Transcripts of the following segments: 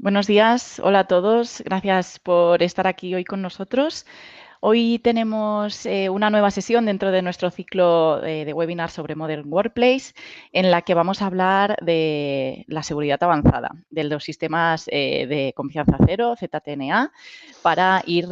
Buenos días, hola a todos. Gracias por estar aquí hoy con nosotros. Hoy tenemos una nueva sesión dentro de nuestro ciclo de webinars sobre Modern Workplace, en la que vamos a hablar de la seguridad avanzada, de los sistemas de confianza cero, ZTNA, para ir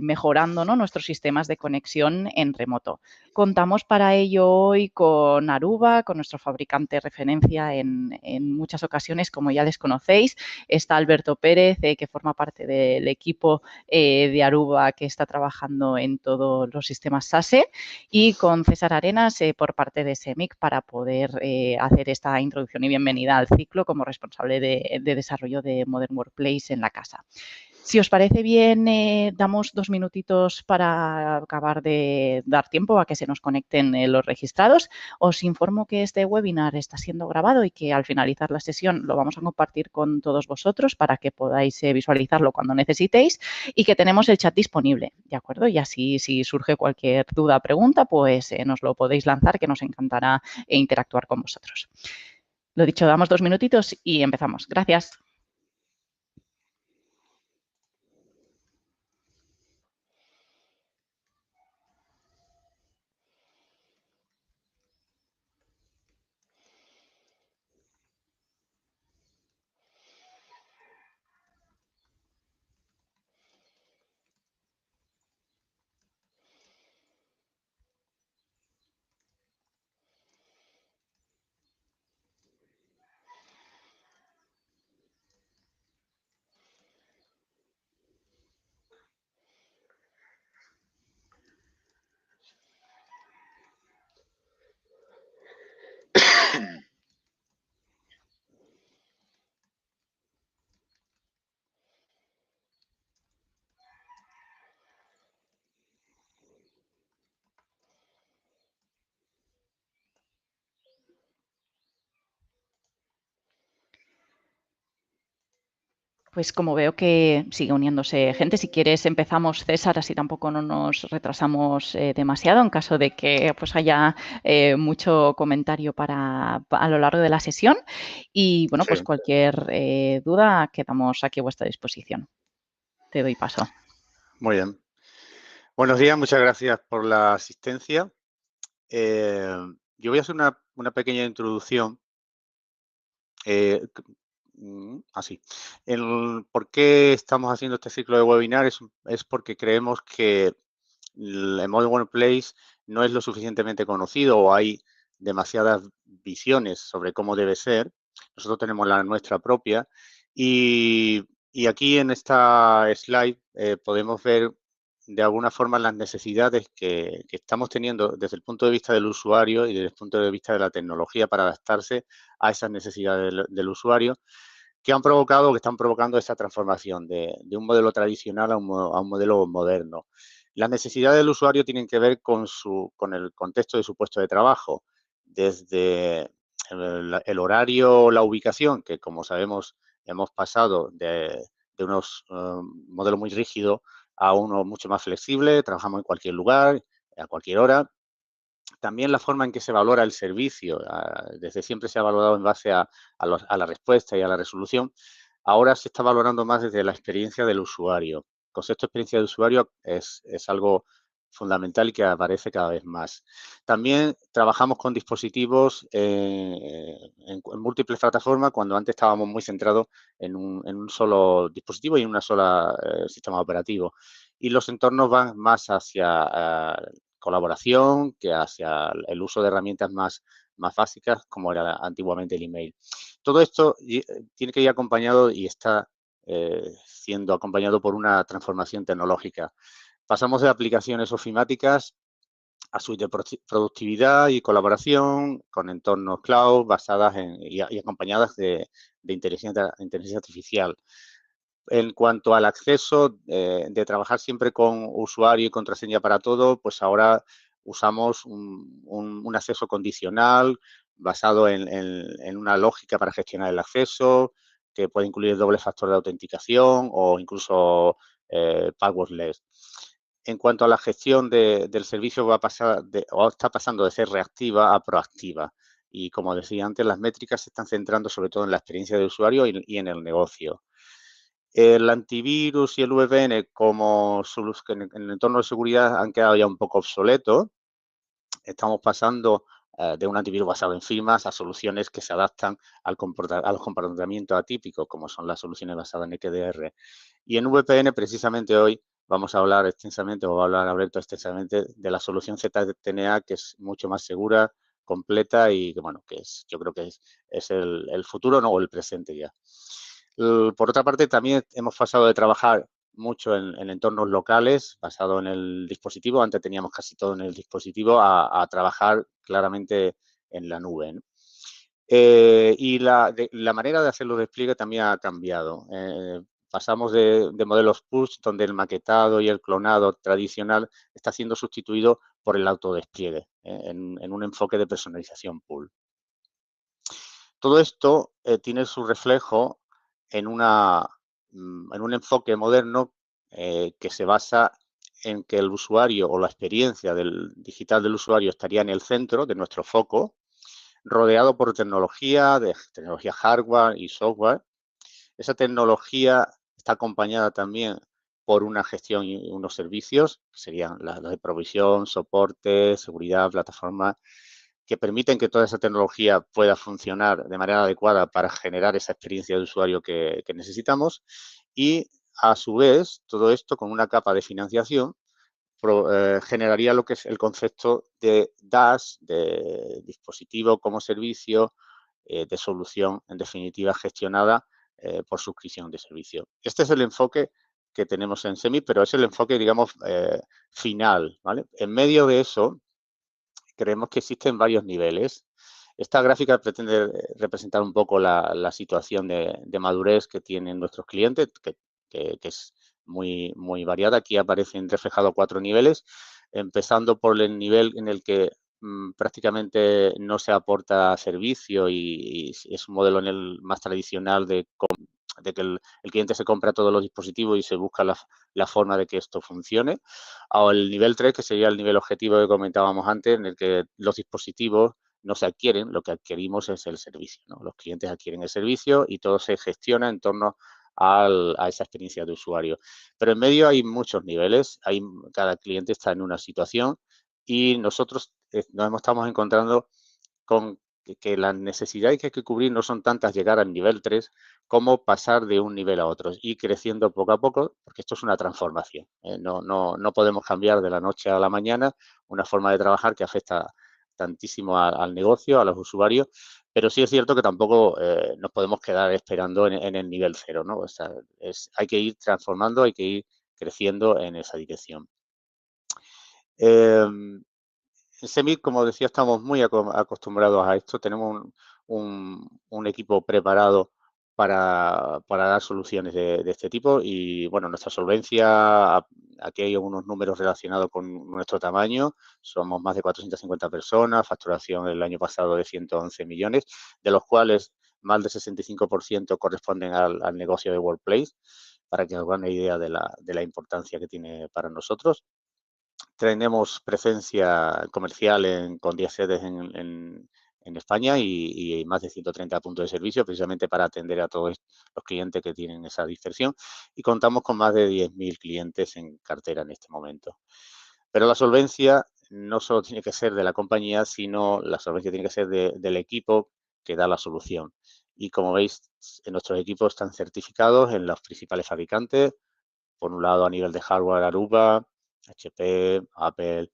mejorando, ¿no?, nuestros sistemas de conexión en remoto. Contamos para ello hoy con Aruba, con nuestro fabricante referencia en muchas ocasiones, como ya les conocéis. Está Alberto Pérez, que forma parte del equipo de Aruba, que está trabajando en todos los sistemas SASE, y con César Arenas por parte de SEMIC para poder hacer esta introducción y bienvenida al ciclo como responsable de desarrollo de Modern Workplace en la casa. Si os parece bien, damos 2 minutitos para acabar de dar tiempo a que se nos conecten los registrados. Os informo que este webinar está siendo grabado y que al finalizar la sesión lo vamos a compartir con todos vosotros para que podáis visualizarlo cuando necesitéis, y que tenemos el chat disponible, ¿de acuerdo? Y así, si surge cualquier duda o pregunta, pues nos lo podéis lanzar, que nos encantará interactuar con vosotros. Lo dicho, damos 2 minutitos y empezamos. Gracias. Pues como veo que sigue uniéndose gente, si quieres empezamos, César, así tampoco no nos retrasamos demasiado en caso de que pues haya mucho comentario a lo largo de la sesión. Y bueno, pues Sí. cualquier duda quedamos aquí a vuestra disposición. Te doy paso. Muy bien. Buenos días, muchas gracias por la asistencia. Yo voy a hacer una pequeña introducción. Así. El por qué estamos haciendo este ciclo de webinar es porque creemos que el Modern Workplace no es lo suficientemente conocido o hay demasiadas visiones sobre cómo debe ser. Nosotros tenemos la nuestra propia y aquí en esta slide podemos ver de alguna forma las necesidades que estamos teniendo desde el punto de vista del usuario y desde el punto de vista de la tecnología para adaptarse a esas necesidades del usuario, que están provocando esta transformación de un modelo tradicional a un modelo moderno. Las necesidades del usuario tienen que ver con el contexto de su puesto de trabajo, desde el horario, la ubicación, que como sabemos hemos pasado de unos modelos muy rígidos a uno mucho más flexible, trabajamos en cualquier lugar, a cualquier hora. También la forma en que se valora el servicio, desde siempre se ha valorado en base a la respuesta y a la resolución. Ahora se está valorando más desde la experiencia del usuario. El concepto de experiencia del usuario es algo fundamental y que aparece cada vez más. También trabajamos con dispositivos en múltiples plataformas, cuando antes estábamos muy centrados en un solo dispositivo y en una sola sistema operativo. Y los entornos van más hacia colaboración que hacia el uso de herramientas más básicas, como era antiguamente el email. Todo esto tiene que ir acompañado y está siendo acompañado por una transformación tecnológica. Pasamos de aplicaciones ofimáticas a suite de productividad y colaboración con entornos cloud basadas y acompañadas de inteligencia artificial. En cuanto al acceso, de trabajar siempre con usuario y contraseña para todo, pues ahora usamos un acceso condicional basado en una lógica para gestionar el acceso, que puede incluir el doble factor de autenticación o incluso passwordless. En cuanto a la gestión del servicio, está pasando de ser reactiva a proactiva. Y como decía antes, las métricas se están centrando sobre todo en la experiencia de usuario y en el negocio. El antivirus y el VPN como en el entorno de seguridad han quedado ya un poco obsoletos. Estamos pasando de un antivirus basado en firmas a soluciones que se adaptan a los comportamientos atípicos, como son las soluciones basadas en XDR. Y en VPN, precisamente hoy, vamos a hablar extensamente, o va a hablar Alberto extensamente, de la solución ZTNA, que es mucho más segura, completa y que, bueno, yo creo que es el futuro, no, o el presente ya. Por otra parte, también hemos pasado de trabajar mucho en entornos locales, basado en el dispositivo. Antes teníamos casi todo en el dispositivo, a trabajar claramente en la nube, ¿no? Y la manera de hacer los despliegues también ha cambiado. Pasamos de modelos push, donde el maquetado y el clonado tradicional está siendo sustituido por el autodespliegue, en un enfoque de personalización pool. Todo esto tiene su reflejo en un enfoque moderno que se basa en que el usuario o la experiencia digital del usuario estaría en el centro de nuestro foco, rodeado por tecnología hardware y software. Esa tecnología está acompañada también por una gestión y unos servicios, que serían las de provisión, soporte, seguridad, plataforma, que permiten que toda esa tecnología pueda funcionar de manera adecuada para generar esa experiencia de usuario que necesitamos. Y, a su vez, todo esto con una capa de financiación generaría lo que es el concepto de DaaS, de dispositivo como servicio, de solución, en definitiva, gestionada por suscripción de servicio. Este es el enfoque que tenemos en SEMI, pero es el enfoque, digamos, final, ¿vale? En medio de eso, creemos que existen varios niveles. Esta gráfica pretende representar un poco la situación de madurez que tienen nuestros clientes, que es muy variada. Aquí aparecen reflejados 4 niveles, empezando por el nivel en el que prácticamente no se aporta servicio y es un modelo más tradicional de que el cliente se compra todos los dispositivos y se busca la forma de que esto funcione, o el nivel 3, que sería el nivel objetivo que comentábamos antes, en el que los dispositivos no se adquieren, lo que adquirimos es el servicio, ¿no? Los clientes adquieren el servicio y todo se gestiona en torno a esa experiencia de usuario. Pero en medio hay muchos niveles, cada cliente está en una situación y nosotros nos estamos encontrando con que las necesidades que hay que cubrir no son tantas llegar al nivel 3 como pasar de un nivel a otro y creciendo poco a poco, porque esto es una transformación. No podemos cambiar de la noche a la mañana una forma de trabajar que afecta tantísimo al negocio, a los usuarios, pero sí es cierto que tampoco nos podemos quedar esperando en el nivel 0, ¿no? O sea, hay que ir transformando, hay que ir creciendo en esa dirección. En SEMI, como decía, estamos muy acostumbrados a esto. Tenemos un equipo preparado para dar soluciones de este tipo y, bueno, nuestra solvencia, aquí hay algunos números relacionados con nuestro tamaño. Somos más de 450 personas, facturación el año pasado de 111 millones, de los cuales más del 65% corresponden al negocio de Workplace, para que os hagan una idea de la importancia que tiene para nosotros. Tenemos presencia comercial con 10 sedes en España y más de 130 puntos de servicio, precisamente para atender a todos los clientes que tienen esa dispersión. Y contamos con más de 10.000 clientes en cartera en este momento. Pero la solvencia no solo tiene que ser de la compañía, sino la solvencia tiene que ser del equipo que da la solución. Y como veis, nuestros equipos están certificados en los principales fabricantes. Por un lado, a nivel de hardware, Aruba, HP, Apple,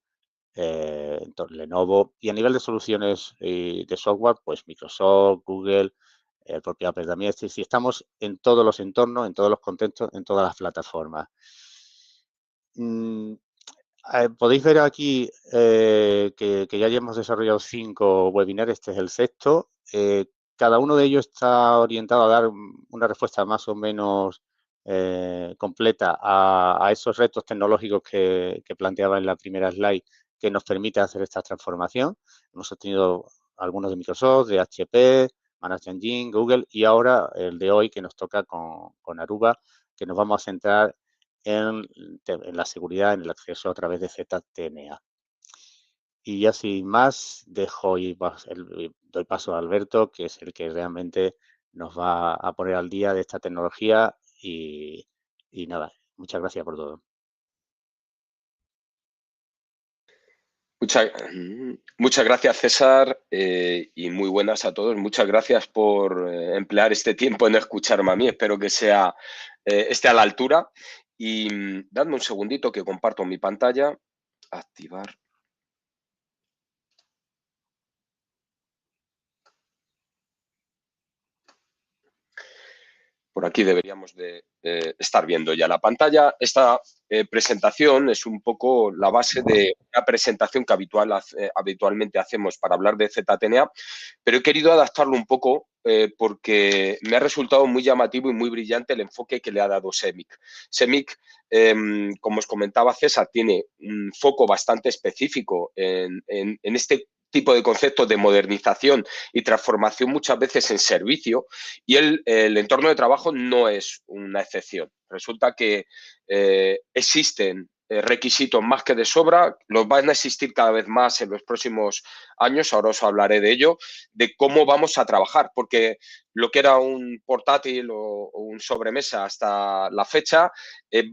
Lenovo, y a nivel de soluciones de software, pues Microsoft, Google, el propio Apple también. Es decir, estamos en todos los entornos, en todos los contextos, en todas las plataformas. Podéis ver aquí que ya hemos desarrollado 5 webinars, este es el sexto. Cada uno de ellos está orientado a dar una respuesta más o menos completa a esos retos tecnológicos que planteaba en la primera slide, que nos permite hacer esta transformación. Hemos obtenido algunos de Microsoft, de HP, Managed Engine, Google, y ahora el de hoy que nos toca con Aruba, que nos vamos a centrar en la seguridad, en el acceso a través de ZTNA. Y ya sin más, doy paso a Alberto, que es el que realmente nos va a poner al día de esta tecnología y nada, muchas gracias por todo. Muchas gracias, César, y muy buenas a todos. Muchas gracias por emplear este tiempo en escucharme a mí. Espero que esté a la altura. Y dadme un segundito que comparto mi pantalla. Activar. Por aquí deberíamos de estar viendo ya la pantalla. Esta presentación es un poco la base de una presentación que habitualmente hacemos para hablar de ZTNA, pero he querido adaptarlo un poco porque me ha resultado muy llamativo y muy brillante el enfoque que le ha dado CEMIC. CEMIC, como os comentaba César, tiene un foco bastante específico en este tipo de conceptos de modernización y transformación muchas veces en servicio, y el entorno de trabajo no es una excepción. Resulta que existen requisitos más que de sobra, los van a existir cada vez más en los próximos años, ahora os hablaré de ello, de cómo vamos a trabajar, porque lo que era un portátil o un sobremesa hasta la fecha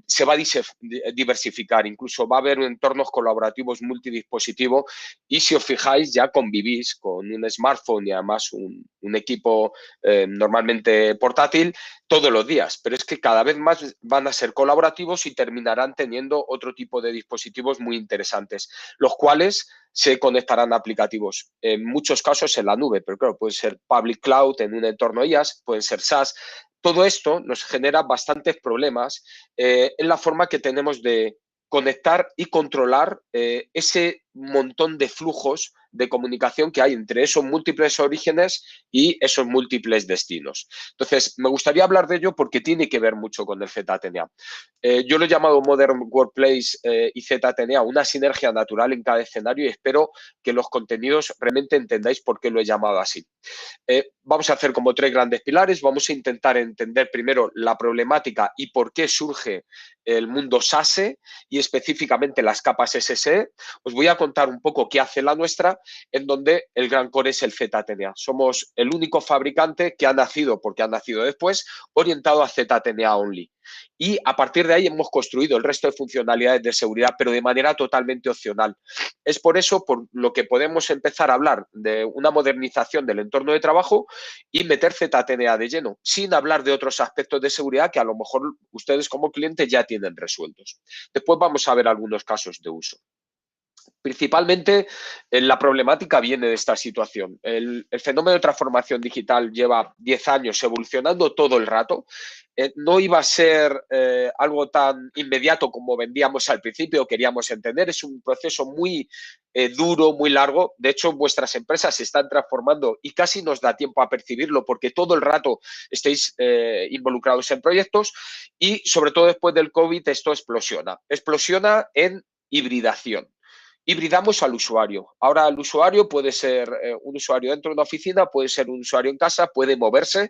se va a diversificar, incluso va a haber entornos colaborativos multidispositivos, y si os fijáis ya convivís con un smartphone y además un equipo normalmente portátil todos los días, pero es que cada vez más van a ser colaborativos y terminarán teniendo otro tipo de dispositivos muy interesantes, los cuales se conectarán a aplicativos, en muchos casos en la nube, pero claro, puede ser public cloud en un entorno IaaS, pueden ser SaaS. Todo esto nos genera bastantes problemas en la forma que tenemos de conectar y controlar ese montón de flujos de comunicación que hay entre esos múltiples orígenes y esos múltiples destinos. Entonces, me gustaría hablar de ello porque tiene que ver mucho con el ZTNA. Yo lo he llamado Modern Workplace y ZTNA, una sinergia natural en cada escenario, y espero que los contenidos realmente entendáis por qué lo he llamado así. Vamos a hacer como 3 grandes pilares. Vamos a intentar entender primero la problemática y por qué surge el mundo SASE y específicamente las capas SSE. Os voy a contar un poco qué hace la nuestra, en donde el gran core es el ZTNA. Somos el único fabricante que ha nacido, porque ha nacido después, orientado a ZTNA only. Y a partir de ahí hemos construido el resto de funcionalidades de seguridad, pero de manera totalmente opcional. Es por eso por lo que podemos empezar a hablar de una modernización del entorno de trabajo y meter ZTNA de lleno, sin hablar de otros aspectos de seguridad que a lo mejor ustedes como clientes ya tienen resueltos. Después vamos a ver algunos casos de uso. Principalmente la problemática viene de esta situación. El fenómeno de transformación digital lleva 10 años evolucionando todo el rato. No iba a ser algo tan inmediato como vendíamos al principio, queríamos entender. Es un proceso muy duro, muy largo. De hecho, vuestras empresas se están transformando y casi nos da tiempo a percibirlo porque todo el rato estáis involucrados en proyectos, y sobre todo después del COVID esto explosiona. Explosiona en hibridación. Hibridamos al usuario. Ahora el usuario puede ser un usuario dentro de una oficina, puede ser un usuario en casa, puede moverse.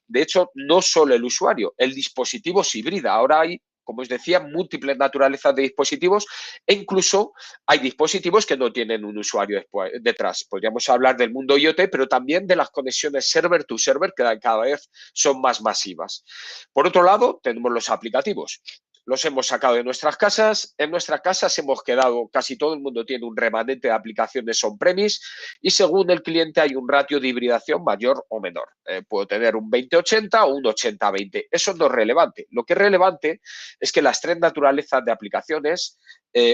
De hecho, no solo el usuario, el dispositivo se hibrida. Ahora hay, como os decía, múltiples naturalezas de dispositivos, e incluso hay dispositivos que no tienen un usuario detrás. Podríamos hablar del mundo IoT, pero también de las conexiones server to server, que cada vez son más masivas. Por otro lado, tenemos los aplicativos. Los hemos sacado de nuestras casas. En nuestras casas hemos quedado, casi todo el mundo tiene un remanente de aplicaciones on-premise, y según el cliente hay un ratio de hibridación mayor o menor. Puedo tener un 20-80 o un 80-20. Eso no es relevante. Lo que es relevante es que las 3 naturalezas de aplicaciones,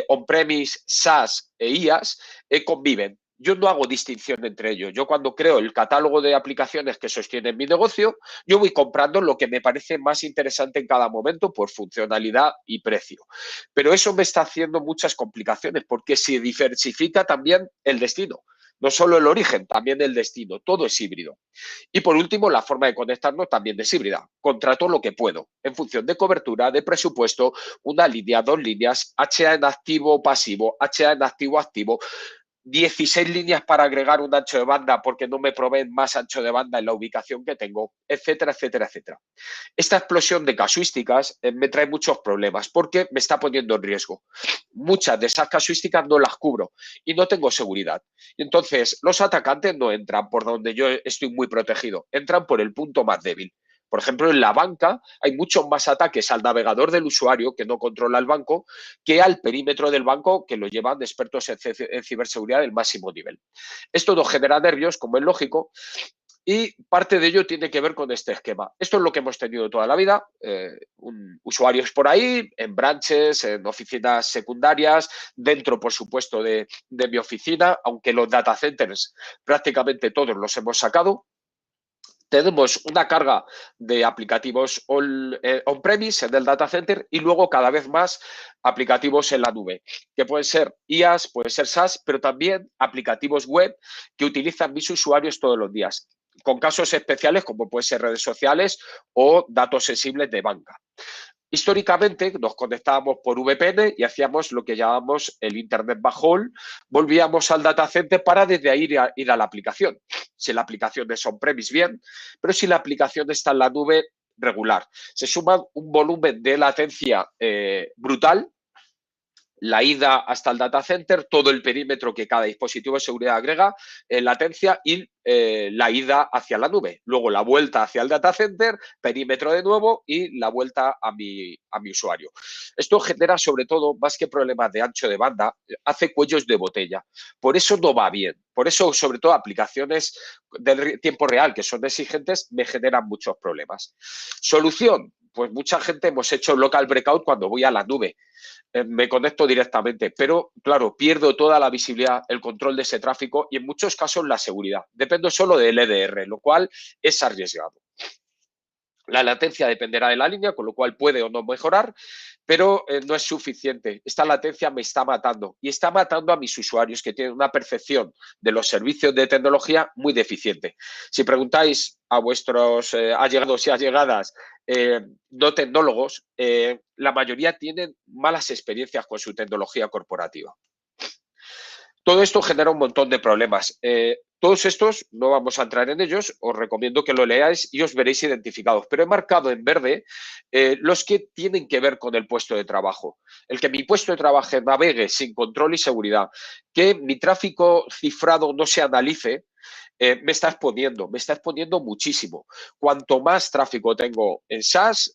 on-premise, SaaS e IaaS, conviven. Yo no hago distinción entre ellos. Yo cuando creo el catálogo de aplicaciones que sostienen mi negocio, yo voy comprando lo que me parece más interesante en cada momento por funcionalidad y precio. Pero eso me está haciendo muchas complicaciones porque se diversifica también el destino. No solo el origen, también el destino. Todo es híbrido. Y por último, la forma de conectarnos también es híbrida. Contrato lo que puedo en función de cobertura, de presupuesto, una línea, 2 líneas, HA en activo pasivo, HA en activo activo. 16 líneas para agregar un ancho de banda porque no me proveen más ancho de banda en la ubicación que tengo, etcétera, etcétera, etcétera. Esta explosión de casuísticas me trae muchos problemas porque me está poniendo en riesgo. Muchas de esas casuísticas no las cubro y no tengo seguridad. Y entonces los atacantes no entran por donde yo estoy muy protegido, entran por el punto más débil. Por ejemplo, en la banca hay muchos más ataques al navegador del usuario que no controla el banco que al perímetro del banco que lo llevan expertos en ciberseguridad del máximo nivel. Esto nos genera nervios, como es lógico, y parte de ello tiene que ver con este esquema. Esto es lo que hemos tenido toda la vida, usuarios por ahí, en branches, en oficinas secundarias, dentro, por supuesto, de mi oficina, aunque los data centers prácticamente todos los hemos sacado. Tenemos una carga de aplicativos on-premise en el data center y luego cada vez más aplicativos en la nube, que pueden ser IaaS, pueden ser SaaS, pero también aplicativos web que utilizan mis usuarios todos los días, con casos especiales como pueden ser redes sociales o datos sensibles de banca. Históricamente nos conectábamos por VPN y hacíamos lo que llamamos el Internet backhaul, volvíamos al data center para desde ahí ir a la aplicación. Si la aplicación es on-premise, bien, pero si la aplicación está en la nube, regular. Se suma un volumen de latencia brutal, la ida hasta el data center, todo el perímetro que cada dispositivo de seguridad agrega, latencia y la ida hacia la nube. Luego la vuelta hacia el data center, perímetro de nuevo y la vuelta a mi usuario. Esto genera sobre todo, más que problemas de ancho de banda, hace cuellos de botella. Por eso no va bien. Por eso, sobre todo, aplicaciones de tiempo real que son exigentes me generan muchos problemas. Solución. Pues mucha gente hemos hecho local breakout cuando voy a la nube. Me conecto directamente, pero claro, pierdo toda la visibilidad, el control de ese tráfico y en muchos casos la seguridad. Dependo solo del EDR, lo cual es arriesgado. La latencia dependerá de la línea, con lo cual puede o no mejorar, pero no es suficiente. Esta latencia me está matando y está matando a mis usuarios que tienen una percepción de los servicios de tecnología muy deficiente. Si preguntáis a vuestros allegados y allegadas no tecnólogos, la mayoría tienen malas experiencias con su tecnología corporativa. Todo esto genera un montón de problemas. Todos estos, no vamos a entrar en ellos, os recomiendo que lo leáis y os veréis identificados. Pero he marcado en verde los que tienen que ver con el puesto de trabajo. El que mi puesto de trabajo navegue sin control y seguridad, que mi tráfico cifrado no se analice, me está exponiendo muchísimo. Cuanto más tráfico tengo en SaaS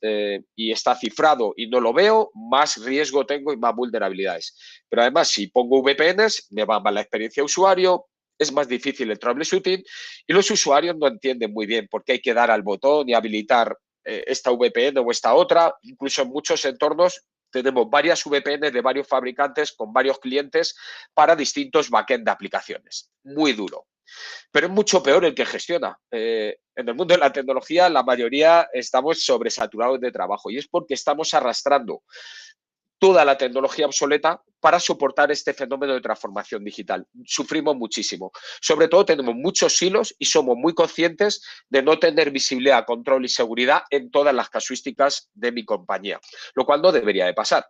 y está cifrado y no lo veo, más riesgo tengo y más vulnerabilidades. Pero además, si pongo VPNs, me va mal la experiencia de usuario, es más difícil el troubleshooting y los usuarios no entienden muy bien por qué hay que dar al botón y habilitar esta VPN o esta otra. Incluso en muchos entornos tenemos varias VPN de varios fabricantes con varios clientes para distintos backend de aplicaciones. Muy duro. Pero es mucho peor el que gestiona. En el mundo de la tecnología, la mayoría estamos sobresaturados de trabajo y es porque estamos arrastrando toda la tecnología obsoleta para soportar este fenómeno de transformación digital. Sufrimos muchísimo. Sobre todo tenemos muchos silos y somos muy conscientes de no tener visibilidad, control y seguridad en todas las casuísticas de mi compañía, lo cual no debería de pasar.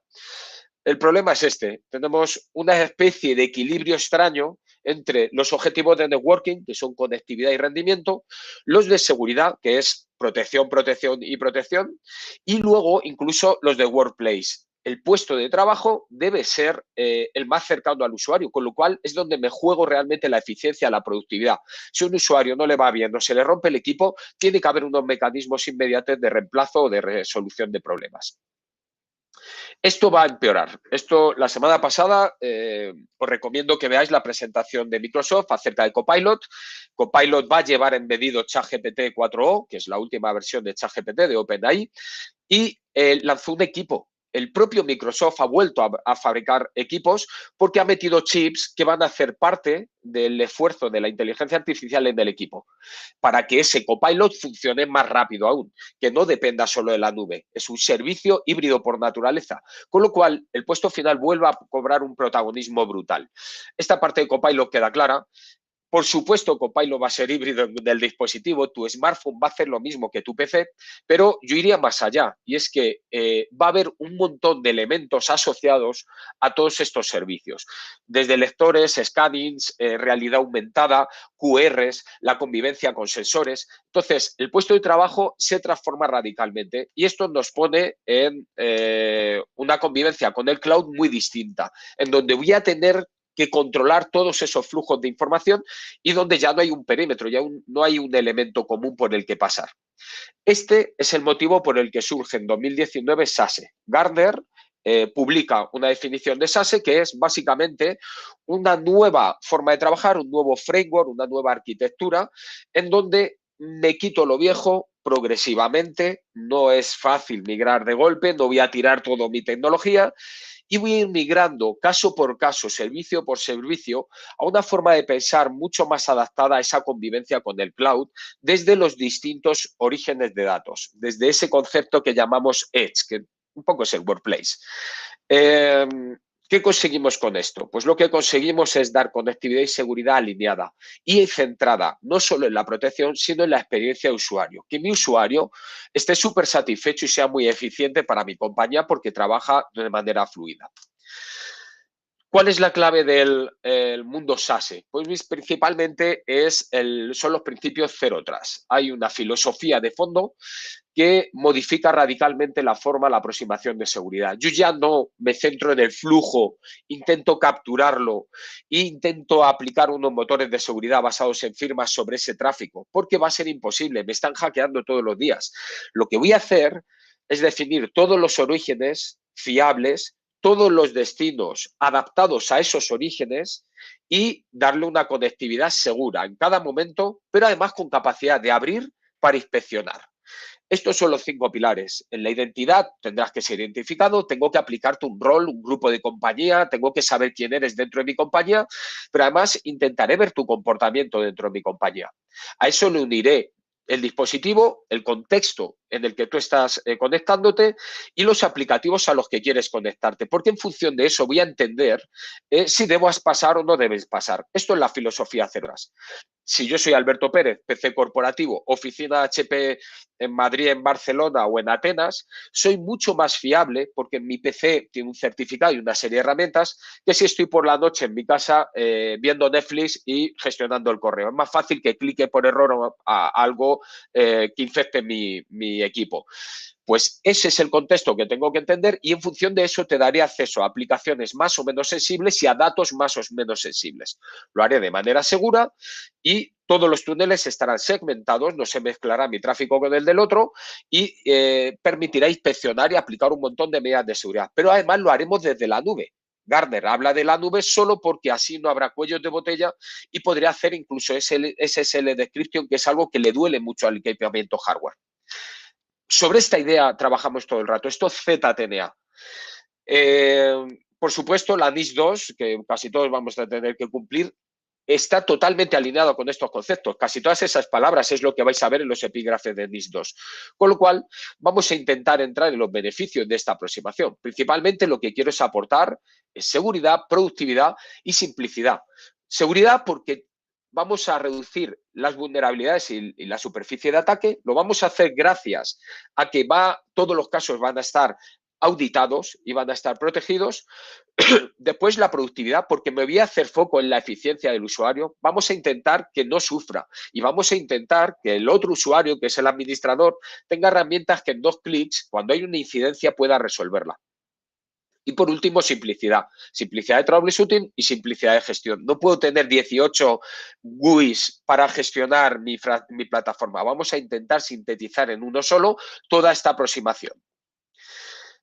El problema es este. Tenemos una especie de equilibrio extraño entre los objetivos de networking, que son conectividad y rendimiento, los de seguridad, que es protección, protección y protección, y luego incluso los de workplace. El puesto de trabajo debe ser el más cercano al usuario, con lo cual es donde me juego realmente la eficiencia, la productividad. Si a un usuario no le va bien o se le rompe el equipo, tiene que haber unos mecanismos inmediatos de reemplazo o de resolución de problemas. Esto va a empeorar. Esto, la semana pasada, os recomiendo que veáis la presentación de Microsoft acerca de Copilot. Copilot va a llevar embedido ChatGPT 4o, que es la última versión de ChatGPT de OpenAI, y lanzó un equipo. El propio Microsoft ha vuelto a fabricar equipos porque ha metido chips que van a hacer parte del esfuerzo de la inteligencia artificial en el equipo para que ese Copilot funcione más rápido aún, que no dependa solo de la nube. Es un servicio híbrido por naturaleza, con lo cual el puesto final vuelve a cobrar un protagonismo brutal. Esta parte de Copilot queda clara. Por supuesto, Copilot va a ser híbrido del dispositivo, tu smartphone va a hacer lo mismo que tu PC, pero yo iría más allá y es que va a haber un montón de elementos asociados a todos estos servicios, desde lectores, scannings, realidad aumentada, QRs, la convivencia con sensores. Entonces, el puesto de trabajo se transforma radicalmente y esto nos pone en una convivencia con el cloud muy distinta, en donde voy a tener que controlar todos esos flujos de información y donde ya no hay un perímetro, ya no hay un elemento común por el que pasar. Este es el motivo por el que surge en 2019 SASE. Gartner publica una definición de SASE que es básicamente una nueva forma de trabajar, un nuevo framework, una nueva arquitectura en donde me quito lo viejo progresivamente, no es fácil migrar de golpe, no voy a tirar toda mi tecnología y voy a ir migrando caso por caso, servicio por servicio, a una forma de pensar mucho más adaptada a esa convivencia con el cloud desde los distintos orígenes de datos, desde ese concepto que llamamos Edge, que un poco es el workplace. ¿Qué conseguimos con esto? Pues lo que conseguimos es dar conectividad y seguridad alineada y centrada no solo en la protección, sino en la experiencia de usuario. Que mi usuario esté súper satisfecho y sea muy eficiente para mi compañía porque trabaja de manera fluida. ¿Cuál es la clave del mundo SASE? Pues principalmente son los principios Zero Trust. Hay una filosofía de fondo que modifica radicalmente la forma, la aproximación de seguridad. Yo ya no me centro en el flujo, intento capturarlo e intento aplicar unos motores de seguridad basados en firmas sobre ese tráfico, porque va a ser imposible, me están hackeando todos los días. Lo que voy a hacer es definir todos los orígenes fiables, todos los destinos adaptados a esos orígenes y darle una conectividad segura en cada momento, pero además con capacidad de abrir para inspeccionar. Estos son los 5 pilares. En la identidad tendrás que ser identificado, tengo que aplicarte un rol, un grupo de compañía, tengo que saber quién eres dentro de mi compañía, pero además intentaré ver tu comportamiento dentro de mi compañía. A eso le uniré el dispositivo, el contexto en el que tú estás conectándote y los aplicativos a los que quieres conectarte, porque en función de eso voy a entender si debes pasar o no debes pasar. Esto es la filosofía Cebras. Si yo soy Alberto Pérez, PC corporativo, oficina HP en Madrid, en Barcelona o en Atenas, soy mucho más fiable porque mi PC tiene un certificado y una serie de herramientas que si estoy por la noche en mi casa viendo Netflix y gestionando el correo. Es más fácil que clique por error a algo que infecte mi equipo. Pues ese es el contexto que tengo que entender y en función de eso te daré acceso a aplicaciones más o menos sensibles y a datos más o menos sensibles. Lo haré de manera segura y todos los túneles estarán segmentados, no se mezclará mi tráfico con el del otro y permitirá inspeccionar y aplicar un montón de medidas de seguridad. Pero además lo haremos desde la nube. Gartner habla de la nube solo porque así no habrá cuellos de botella y podría hacer incluso SSL Decryption, que es algo que le duele mucho al equipamiento hardware. Sobre esta idea trabajamos todo el rato. Esto es ZTNA. Por supuesto, la NIS 2, que casi todos vamos a tener que cumplir, está totalmente alineado con estos conceptos. Casi todas esas palabras es lo que vais a ver en los epígrafes de NIS 2. Con lo cual, vamos a intentar entrar en los beneficios de esta aproximación. Principalmente lo que quiero es aportar es seguridad, productividad y simplicidad. Seguridad porque vamos a reducir las vulnerabilidades y la superficie de ataque. Lo vamos a hacer gracias a que todos los casos van a estar auditados y van a estar protegidos. Después la productividad, porque me voy a hacer foco en la eficiencia del usuario. Vamos a intentar que no sufra y vamos a intentar que el otro usuario, que es el administrador, tenga herramientas que en 2 clics, cuando hay una incidencia, pueda resolverla. Y por último, simplicidad. Simplicidad de troubleshooting y simplicidad de gestión. No puedo tener 18 GUIs para gestionar mi plataforma. Vamos a intentar sintetizar en uno solo toda esta aproximación.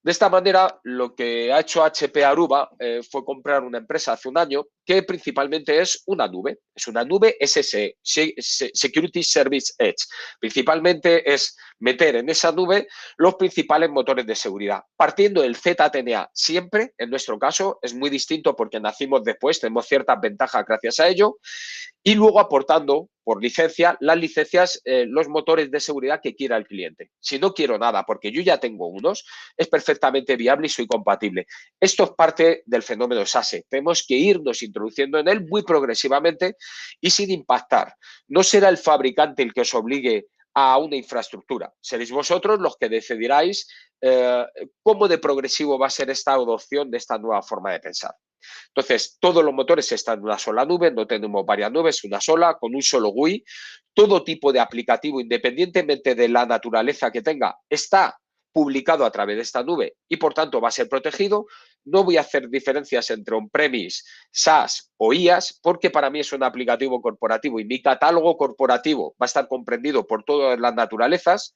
De esta manera, lo que ha hecho HP Aruba fue comprar una empresa hace un año que principalmente es una nube. Es una nube SSE, Security Service Edge. Principalmente es meter en esa nube los principales motores de seguridad. Partiendo del ZTNA siempre, en nuestro caso, es muy distinto porque nacimos después, tenemos ciertas ventajas gracias a ello. Y luego aportando por licencia las licencias, los motores de seguridad que quiera el cliente. Si no quiero nada, porque yo ya tengo unos, es perfectamente viable y soy compatible. Esto es parte del fenómeno SASE. Tenemos que irnos introduciendo en él muy progresivamente y sin impactar. No será el fabricante el que os obligue a una infraestructura. Seréis vosotros los que decidiráis cómo de progresivo va a ser esta adopción de esta nueva forma de pensar. Entonces, todos los motores están en una sola nube, no tenemos varias nubes, una sola, con un solo GUI. Todo tipo de aplicativo, independientemente de la naturaleza que tenga, está publicado a través de esta nube y por tanto va a ser protegido. No voy a hacer diferencias entre on-premise, SaaS o IaaS porque para mí es un aplicativo corporativo y mi catálogo corporativo va a estar comprendido por todas las naturalezas.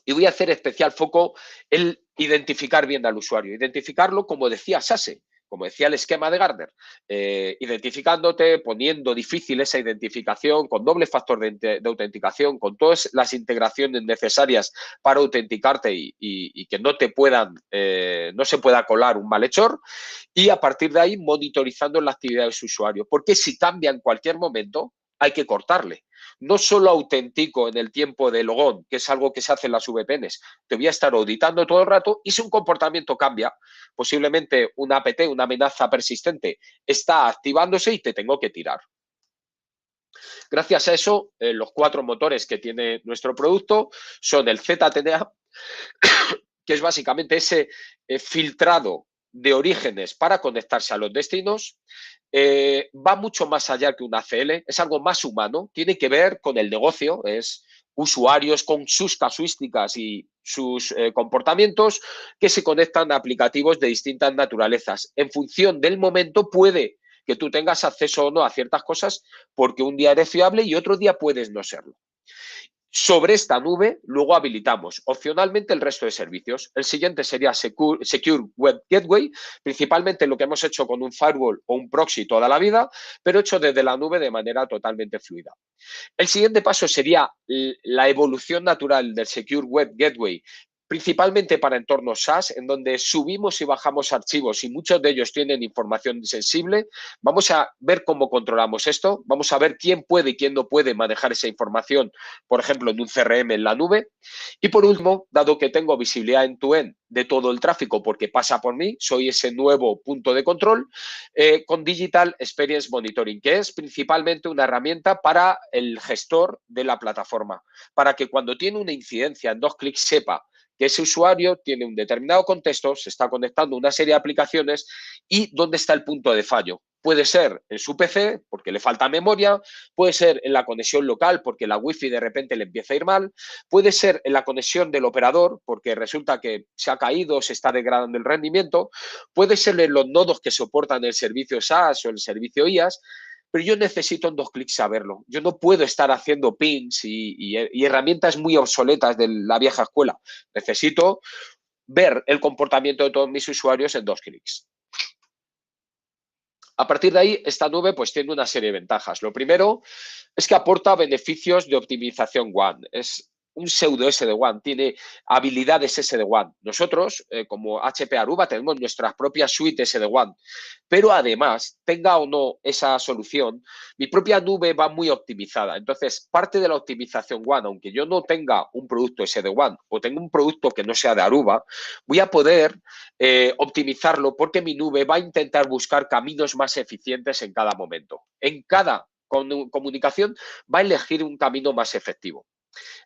Y voy a hacer especial foco en identificar bien al usuario. Identificarlo, como decía Sase, como decía el esquema de Gartner, identificándote, poniendo difícil esa identificación, con doble factor de autenticación, con todas las integraciones necesarias para autenticarte y que no te puedan, no se pueda colar un malhechor. Y a partir de ahí, monitorizando la actividad de su usuario. Porque si cambia en cualquier momento, hay que cortarle. No solo autentico en el tiempo de logón, que es algo que se hace en las VPNs, te voy a estar auditando todo el rato y si un comportamiento cambia, posiblemente una APT, una amenaza persistente, está activándose y te tengo que tirar. Gracias a eso, los 4 motores que tiene nuestro producto son el ZTNA, que es básicamente ese filtrado de orígenes para conectarse a los destinos. Va mucho más allá que un ACL, es algo más humano, tiene que ver con el negocio, es usuarios con sus casuísticas y sus comportamientos que se conectan a aplicativos de distintas naturalezas. En función del momento puede que tú tengas acceso o no a ciertas cosas porque un día eres fiable y otro día puedes no serlo. Sobre esta nube, luego habilitamos opcionalmente el resto de servicios. El siguiente sería Secure Web Gateway, principalmente lo que hemos hecho con un firewall o un proxy toda la vida, pero hecho desde la nube de manera totalmente fluida. El siguiente paso sería la evolución natural del Secure Web Gateway, principalmente para entornos SaaS, en donde subimos y bajamos archivos y muchos de ellos tienen información sensible. Vamos a ver cómo controlamos esto, vamos a ver quién puede y quién no puede manejar esa información, por ejemplo, en un CRM en la nube. Y por último, dado que tengo visibilidad end-to-end de todo el tráfico porque pasa por mí, soy ese nuevo punto de control, con Digital Experience Monitoring, que es principalmente una herramienta para el gestor de la plataforma, para que cuando tiene una incidencia en 2 clics sepa que ese usuario tiene un determinado contexto, se está conectando a una serie de aplicaciones y dónde está el punto de fallo. Puede ser en su PC porque le falta memoria, puede ser en la conexión local porque la wifi de repente le empieza a ir mal, puede ser en la conexión del operador porque resulta que se ha caído, se está degradando el rendimiento, puede ser en los nodos que soportan el servicio SaaS o el servicio IaaS, pero yo necesito en 2 clics saberlo. Yo no puedo estar haciendo pings y herramientas muy obsoletas de la vieja escuela. Necesito ver el comportamiento de todos mis usuarios en 2 clics. A partir de ahí, esta nube pues tiene una serie de ventajas. Lo primero es que aporta beneficios de optimización WAN. Es un pseudo SD-WAN, tiene habilidades SD-WAN. Nosotros, como HP Aruba, tenemos nuestras propias suites SD-WAN, pero además, tenga o no esa solución, mi propia nube va muy optimizada. Entonces, parte de la optimización WAN, aunque yo no tenga un producto SD-WAN o tenga un producto que no sea de Aruba, voy a poder optimizarlo porque mi nube va a intentar buscar caminos más eficientes en cada momento. En cada comunicación va a elegir un camino más efectivo.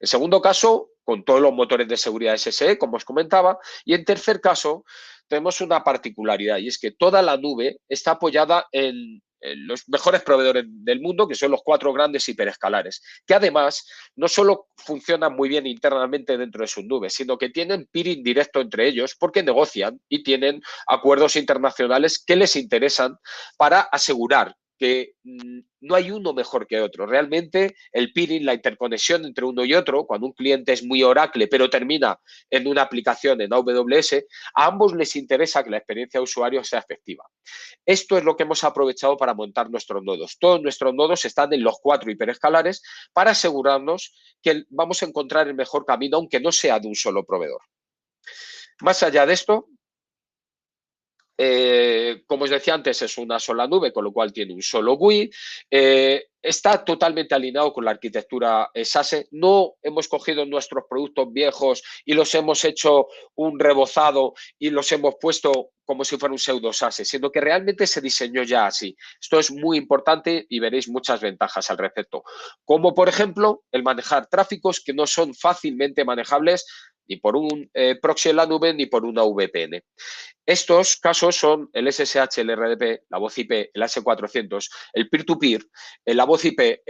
En segundo caso, con todos los motores de seguridad SSE, como os comentaba. Y en tercer caso, tenemos una particularidad y es que toda la nube está apoyada en los mejores proveedores del mundo, que son los 4 grandes hiperescalares, que además no solo funcionan muy bien internamente dentro de sus nubes, sino que tienen peering directo entre ellos porque negocian y tienen acuerdos internacionales que les interesan para asegurar que no hay uno mejor que otro. Realmente el peering, la interconexión entre uno y otro, cuando un cliente es muy Oracle pero termina en una aplicación en AWS, a ambos les interesa que la experiencia de usuario sea efectiva. Esto es lo que hemos aprovechado para montar nuestros nodos. Todos nuestros nodos están en los 4 hiperescalares para asegurarnos que vamos a encontrar el mejor camino, aunque no sea de un solo proveedor. Más allá de esto, como os decía antes, es una sola nube, con lo cual tiene un solo GUI. Está totalmente alineado con la arquitectura SASE. No hemos cogido nuestros productos viejos y los hemos hecho un rebozado y los hemos puesto como si fuera un pseudo SASE, sino que realmente se diseñó ya así. Esto es muy importante y veréis muchas ventajas al respecto. Como, por ejemplo, el manejar tráficos que no son fácilmente manejables ni por un proxy en la nube ni por una VPN. Estos casos son el SSH, el RDP, la voz IP, el AS400, el peer-to-peer, la voz IP,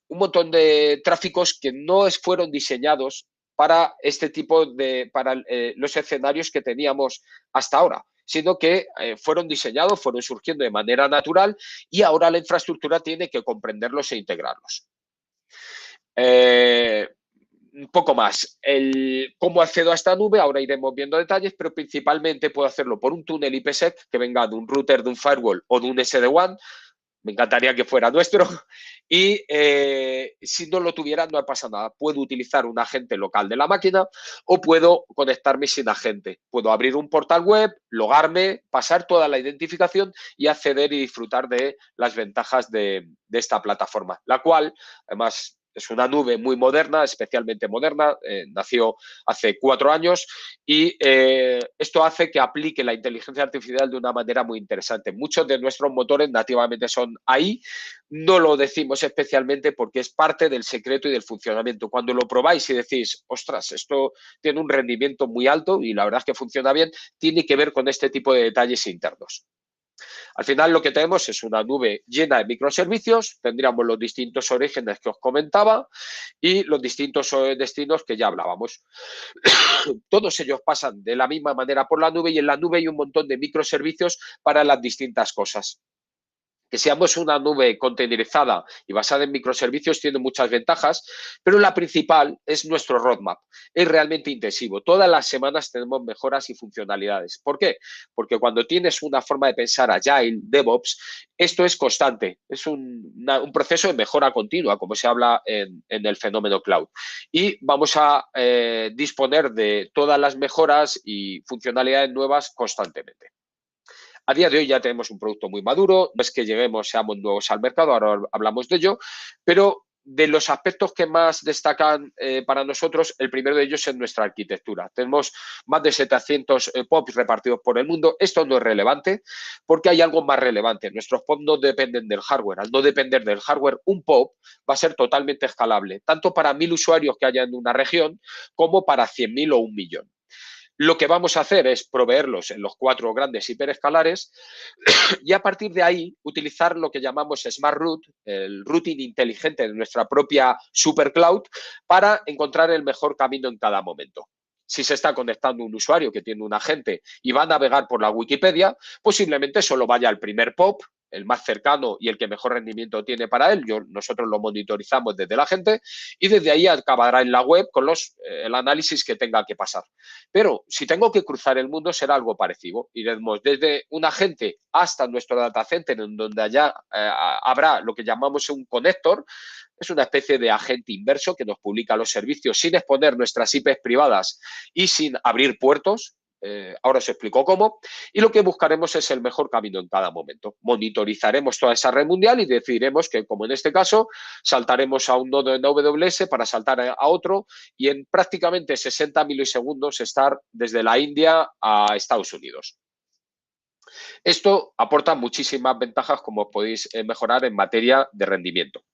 un montón de tráficos que no fueron diseñados para este tipo de, para los escenarios que teníamos hasta ahora, sino que fueron diseñados, fueron surgiendo de manera natural y ahora la infraestructura tiene que comprenderlos e integrarlos. Un poco más. ¿Cómo accedo a esta nube? Ahora iremos viendo detalles, pero principalmente puedo hacerlo por un túnel IPsec que venga de un router, de un firewall o de un SD-WAN. Me encantaría que fuera nuestro. Y si no lo tuviera, no pasa nada. Puedo utilizar un agente local de la máquina o puedo conectarme sin agente. Puedo abrir un portal web, logarme, pasar toda la identificación y acceder y disfrutar de las ventajas de esta plataforma, la cual, además, es una nube muy moderna, especialmente moderna, nació hace 4 años y esto hace que aplique la inteligencia artificial de una manera muy interesante. Muchos de nuestros motores nativamente son AI, no lo decimos especialmente porque es parte del secreto y del funcionamiento. Cuando lo probáis y decís, ostras, esto tiene un rendimiento muy alto y la verdad es que funciona bien, tiene que ver con este tipo de detalles internos. Al final lo que tenemos es una nube llena de microservicios, tendríamos los distintos orígenes que os comentaba y los distintos destinos que ya hablábamos. Todos ellos pasan de la misma manera por la nube y en la nube hay un montón de microservicios para las distintas cosas. Que seamos una nube containerizada y basada en microservicios tiene muchas ventajas, pero la principal es nuestro roadmap. Es realmente intensivo. Todas las semanas tenemos mejoras y funcionalidades. ¿Por qué? Porque cuando tienes una forma de pensar Agile, DevOps, esto es constante. Es un proceso de mejora continua, como se habla en el fenómeno cloud. Y vamos a disponer de todas las mejoras y funcionalidades nuevas constantemente. A día de hoy ya tenemos un producto muy maduro, no es que lleguemos, seamos nuevos al mercado, ahora hablamos de ello, pero de los aspectos que más destacan para nosotros, el primero de ellos es nuestra arquitectura. Tenemos más de 700 POPs repartidos por el mundo. Esto no es relevante porque hay algo más relevante. Nuestros POPs no dependen del hardware. Al no depender del hardware, un POP va a ser totalmente escalable, tanto para 1000 usuarios que haya en una región como para 100.000 o 1 millón. Lo que vamos a hacer es proveerlos en los 4 grandes hiperescalares y a partir de ahí utilizar lo que llamamos Smart Route, el routing inteligente de nuestra propia supercloud para encontrar el mejor camino en cada momento. Si se está conectando un usuario que tiene un agente y va a navegar por la Wikipedia, posiblemente solo vaya al primer POP, el más cercano y el que mejor rendimiento tiene para él. Nosotros lo monitorizamos desde la agente y desde ahí acabará en la web con el análisis que tenga que pasar. Pero si tengo que cruzar el mundo será algo parecido. Iremos desde un agente hasta nuestro data center, en donde allá habrá lo que llamamos un conector. Es una especie de agente inverso que nos publica los servicios sin exponer nuestras IPs privadas y sin abrir puertos. Ahora os explico cómo. Y lo que buscaremos es el mejor camino en cada momento. Monitorizaremos toda esa red mundial y decidiremos que, como en este caso, saltaremos a un nodo en AWS para saltar a otro y en prácticamente 60 milisegundos estar desde la India a Estados Unidos. Esto aporta muchísimas ventajas, como podéis mejorar en materia de rendimiento.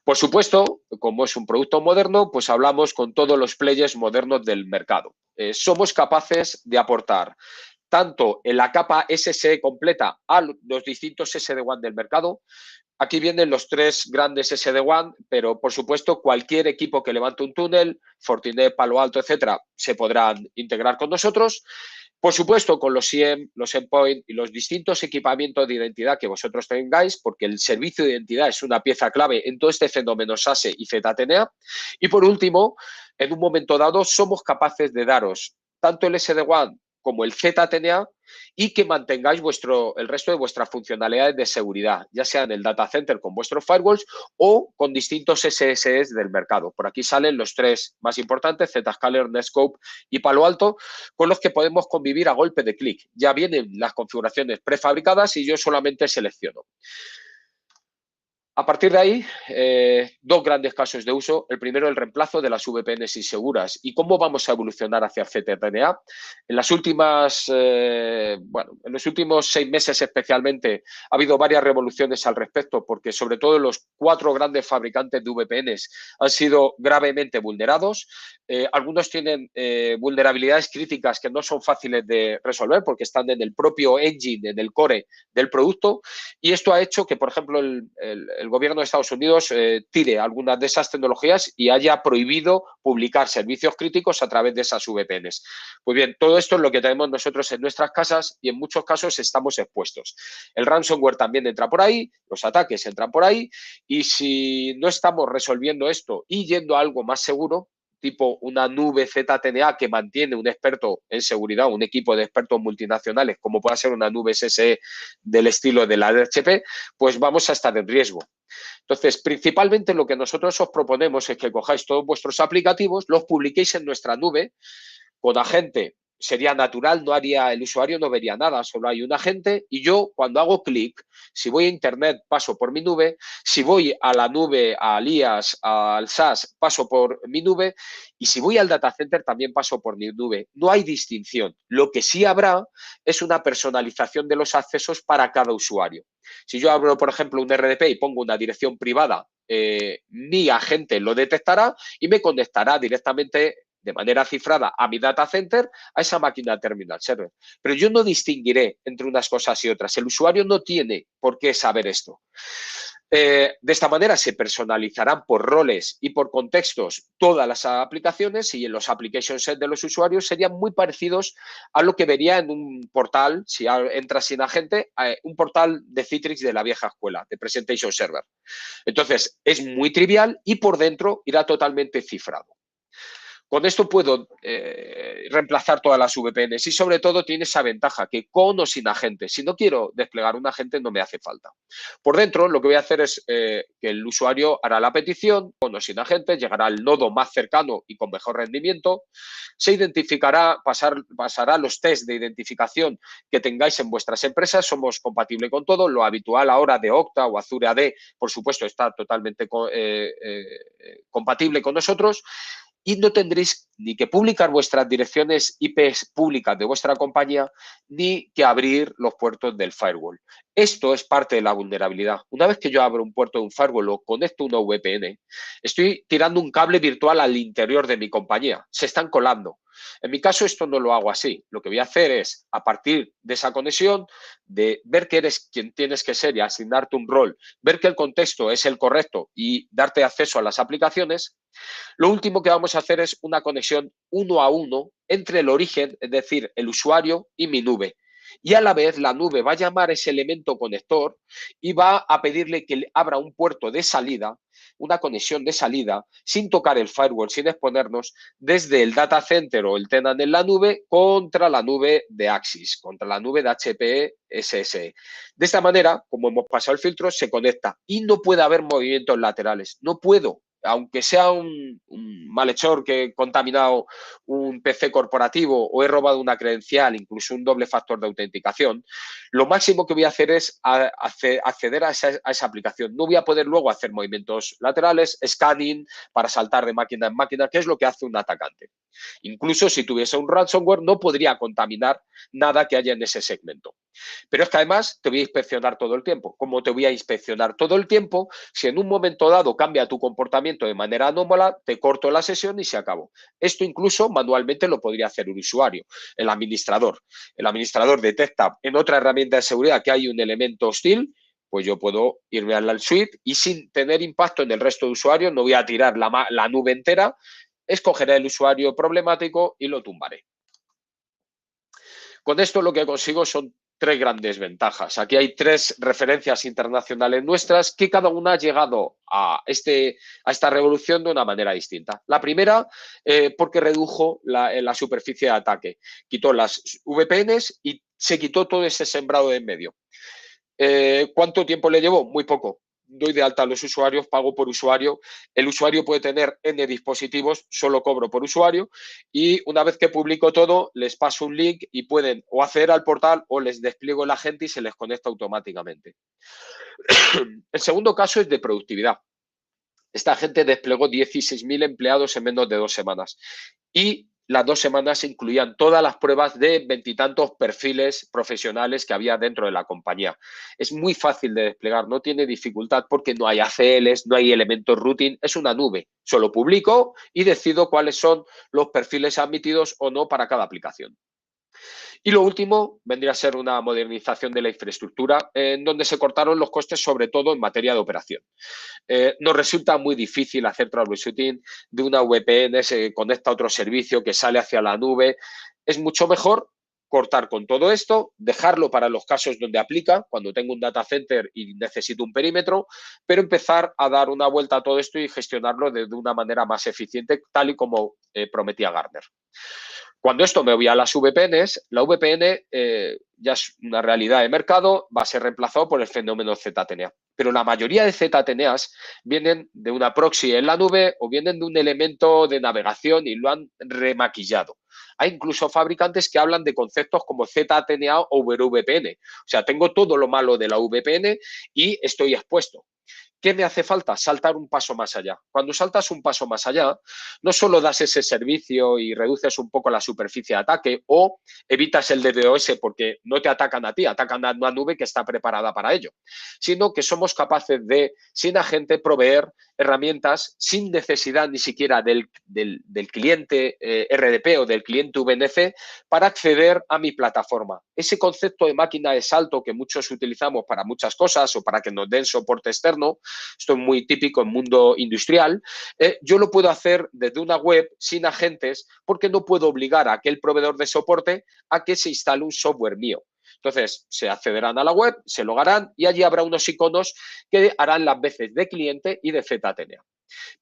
Por supuesto, como es un producto moderno, pues hablamos con todos los players modernos del mercado. Somos capaces de aportar tanto en la capa SSE completa a los distintos SD-WAN del mercado. Aquí vienen los 3 grandes SD-WAN, pero por supuesto cualquier equipo que levante un túnel, Fortinet, Palo Alto, etcétera, se podrán integrar con nosotros. Por supuesto, con los SIEM, los endpoint y los distintos equipamientos de identidad que vosotros tengáis, porque el servicio de identidad es una pieza clave en todo este fenómeno SASE y ZTNA. Y por último, en un momento dado, somos capaces de daros tanto el SD-WAN como el ZTNA y que mantengáis el resto de vuestras funcionalidades de seguridad, ya sea en el data center con vuestros firewalls o con distintos SSEs del mercado. Por aquí salen los 3 más importantes, Zscaler, Netskope y Palo Alto, con los que podemos convivir a golpe de clic. Ya vienen las configuraciones prefabricadas y yo solamente selecciono. A partir de ahí, 2 grandes casos de uso. El primero, el reemplazo de las VPNs inseguras y cómo vamos a evolucionar hacia ZTNA. En los últimos 6 meses especialmente ha habido varias revoluciones al respecto porque sobre todo los 4 grandes fabricantes de VPNs han sido gravemente vulnerados. Algunos tienen vulnerabilidades críticas que no son fáciles de resolver porque están en el propio engine, en el core del producto y esto ha hecho que, por ejemplo, el el gobierno de Estados Unidos tire algunas de esas tecnologías y haya prohibido publicar servicios críticos a través de esas VPNs. Pues bien, todo esto es lo que tenemos nosotros en nuestras casas y en muchos casos estamos expuestos. El ransomware también entra por ahí, los ataques entran por ahí, y si no estamos resolviendo esto y yendo a algo más seguro, tipo una nube ZTNA que mantiene un experto en seguridad, un equipo de expertos multinacionales, como pueda ser una nube SSE del estilo de la HP, pues vamos a estar en riesgo. Entonces, principalmente lo que nosotros os proponemos es que cojáis todos vuestros aplicativos, los publiquéis en nuestra nube con agente. Sería natural, el usuario no vería nada, solo hay un agente y yo cuando hago clic, si voy a internet paso por mi nube, si voy a la nube, al IaaS, al SaaS, paso por mi nube y si voy al data center también paso por mi nube. No hay distinción. Lo que sí habrá es una personalización de los accesos para cada usuario. Si yo abro, por ejemplo, un RDP y pongo una dirección privada, mi agente lo detectará y me conectará directamente de manera cifrada a mi data center, a esa máquina terminal server. Pero yo no distinguiré entre unas cosas y otras. El usuario no tiene por qué saber esto. De esta manera se personalizarán por roles y por contextos todas las aplicaciones y en los application set de los usuarios serían muy parecidos a lo que vería en un portal, si entras sin agente, un portal de Citrix de la vieja escuela, de Presentation Server. Entonces, es muy trivial y por dentro irá totalmente cifrado. Con esto puedo reemplazar todas las VPNs y sobre todo tiene esa ventaja que con o sin agente, si no quiero desplegar un agente no me hace falta. Por dentro lo que voy a hacer es que el usuario hará la petición, con o sin agente, llegará al nodo más cercano y con mejor rendimiento, se identificará, pasará los test de identificación que tengáis en vuestras empresas, somos compatibles con todo, lo habitual ahora de Okta o Azure AD, por supuesto, está totalmente compatible con nosotros. Y no tendréis ni que publicar vuestras direcciones IP públicas de vuestra compañía ni que abrir los puertos del firewall. Esto es parte de la vulnerabilidad. Una vez que yo abro un puerto de un firewall o conecto una VPN, estoy tirando un cable virtual al interior de mi compañía. Se están colando. En mi caso, esto no lo hago así. Lo que voy a hacer es, a partir de esa conexión, de ver que eres quien tienes que ser y asignarte un rol, ver que el contexto es el correcto y darte acceso a las aplicaciones, lo último que vamos a hacer es una conexión 1 a 1 entre el origen, es decir, el usuario y mi nube. Y a la vez la nube va a llamar ese elemento conector y va a pedirle que abra un puerto de salida, una conexión de salida, sin tocar el firewall, sin exponernos, desde el data center o el tenant en la nube contra la nube de Axis, contra la nube de HPE SSE. De esta manera, como hemos pasado el filtro, se conecta y no puede haber movimientos laterales. No puedo. Aunque sea un malhechor que he contaminado un PC corporativo o he robado una credencial, incluso un doble factor de autenticación, lo máximo que voy a hacer es acceder a esa aplicación. No voy a poder luego hacer movimientos laterales, scanning para saltar de máquina en máquina, que es lo que hace un atacante. Incluso si tuviese un ransomware, no podría contaminar nada que haya en ese segmento. Pero es que además te voy a inspeccionar todo el tiempo. ¿Cómo te voy a inspeccionar todo el tiempo? Si en un momento dado cambia tu comportamiento de manera anómala, te corto la sesión y se acabó. Esto incluso manualmente lo podría hacer un usuario, el administrador. El administrador detecta en otra herramienta de seguridad que hay un elemento hostil, pues yo puedo irme al suite y sin tener impacto en el resto de usuarios, no voy a tirar la nube entera, escogeré el usuario problemático y lo tumbaré. Con esto lo que consigo son 3 grandes ventajas. Aquí hay 3 referencias internacionales nuestras que cada una ha llegado a esta revolución de una manera distinta. La primera, porque redujo la superficie de ataque. Quitó las VPNs y se quitó todo ese sembrado de en medio. ¿Cuánto tiempo le llevó? Muy poco. Doy de alta a los usuarios, pago por usuario. El usuario puede tener N dispositivos, solo cobro por usuario. Y una vez que publico todo, les paso un link y pueden o acceder al portal o les despliego el agente y se les conecta automáticamente. El segundo caso es de productividad. Esta gente desplegó 16.000 empleados en menos de 2 semanas. Y las 2 semanas incluían todas las pruebas de 20 y tantos perfiles profesionales que había dentro de la compañía. Es muy fácil de desplegar, no tiene dificultad porque no hay ACLs, no hay elementos routing, es una nube. Solo publico y decido cuáles son los perfiles admitidos o no para cada aplicación. Y lo último vendría a ser una modernización de la infraestructura, en donde se cortaron los costes, sobre todo en materia de operación. Nos resulta muy difícil hacer troubleshooting de una VPN, se conecta a otro servicio que sale hacia la nube. Es mucho mejor cortar con todo esto, dejarlo para los casos donde aplica, cuando tengo un data center y necesito un perímetro, pero empezar a dar una vuelta a todo esto y gestionarlo de una manera más eficiente, tal y como prometía Gartner. Cuando esto me voy a las VPNs, la VPN ya es una realidad de mercado, va a ser reemplazado por el fenómeno ZTNA. Pero la mayoría de ZTNAs vienen de una proxy en la nube o vienen de un elemento de navegación y lo han remaquillado. Hay incluso fabricantes que hablan de conceptos como ZTNA o VPN. O sea, tengo todo lo malo de la VPN y estoy expuesto. ¿Qué me hace falta? Saltar un paso más allá. Cuando saltas un paso más allá, no solo das ese servicio y reduces un poco la superficie de ataque o evitas el DDoS porque no te atacan a ti, atacan a una nube que está preparada para ello, sino que somos capaces de, sin agente, proveer herramientas sin necesidad ni siquiera del cliente RDP o del cliente VNC para acceder a mi plataforma. Ese concepto de máquina de salto que muchos utilizamos para muchas cosas o para que nos den soporte externo, esto es muy típico en el mundo industrial, yo lo puedo hacer desde una web sin agentes porque no puedo obligar a aquel proveedor de soporte a que se instale un software mío. Entonces, se accederán a la web, se logarán y allí habrá unos iconos que harán las veces de cliente y de ZTNA.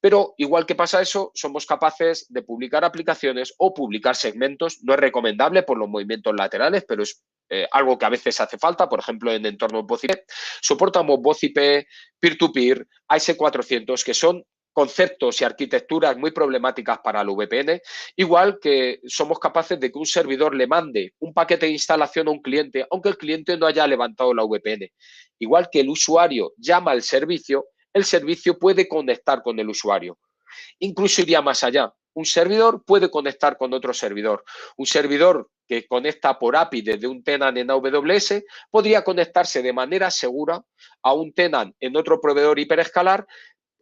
Pero igual que pasa eso, somos capaces de publicar aplicaciones o publicar segmentos. No es recomendable por los movimientos laterales, pero es algo que a veces hace falta, por ejemplo, en entornos voz IP. Soportamos voz IP, peer-to-peer, AS400, que son conceptos y arquitecturas muy problemáticas para el VPN, igual que somos capaces de que un servidor le mande un paquete de instalación a un cliente, aunque el cliente no haya levantado la VPN. Igual que el usuario llama al servicio, el servicio puede conectar con el usuario. Incluso iría más allá. Un servidor puede conectar con otro servidor. Un servidor que conecta por API desde un tenant en AWS podría conectarse de manera segura a un tenant en otro proveedor hiperescalar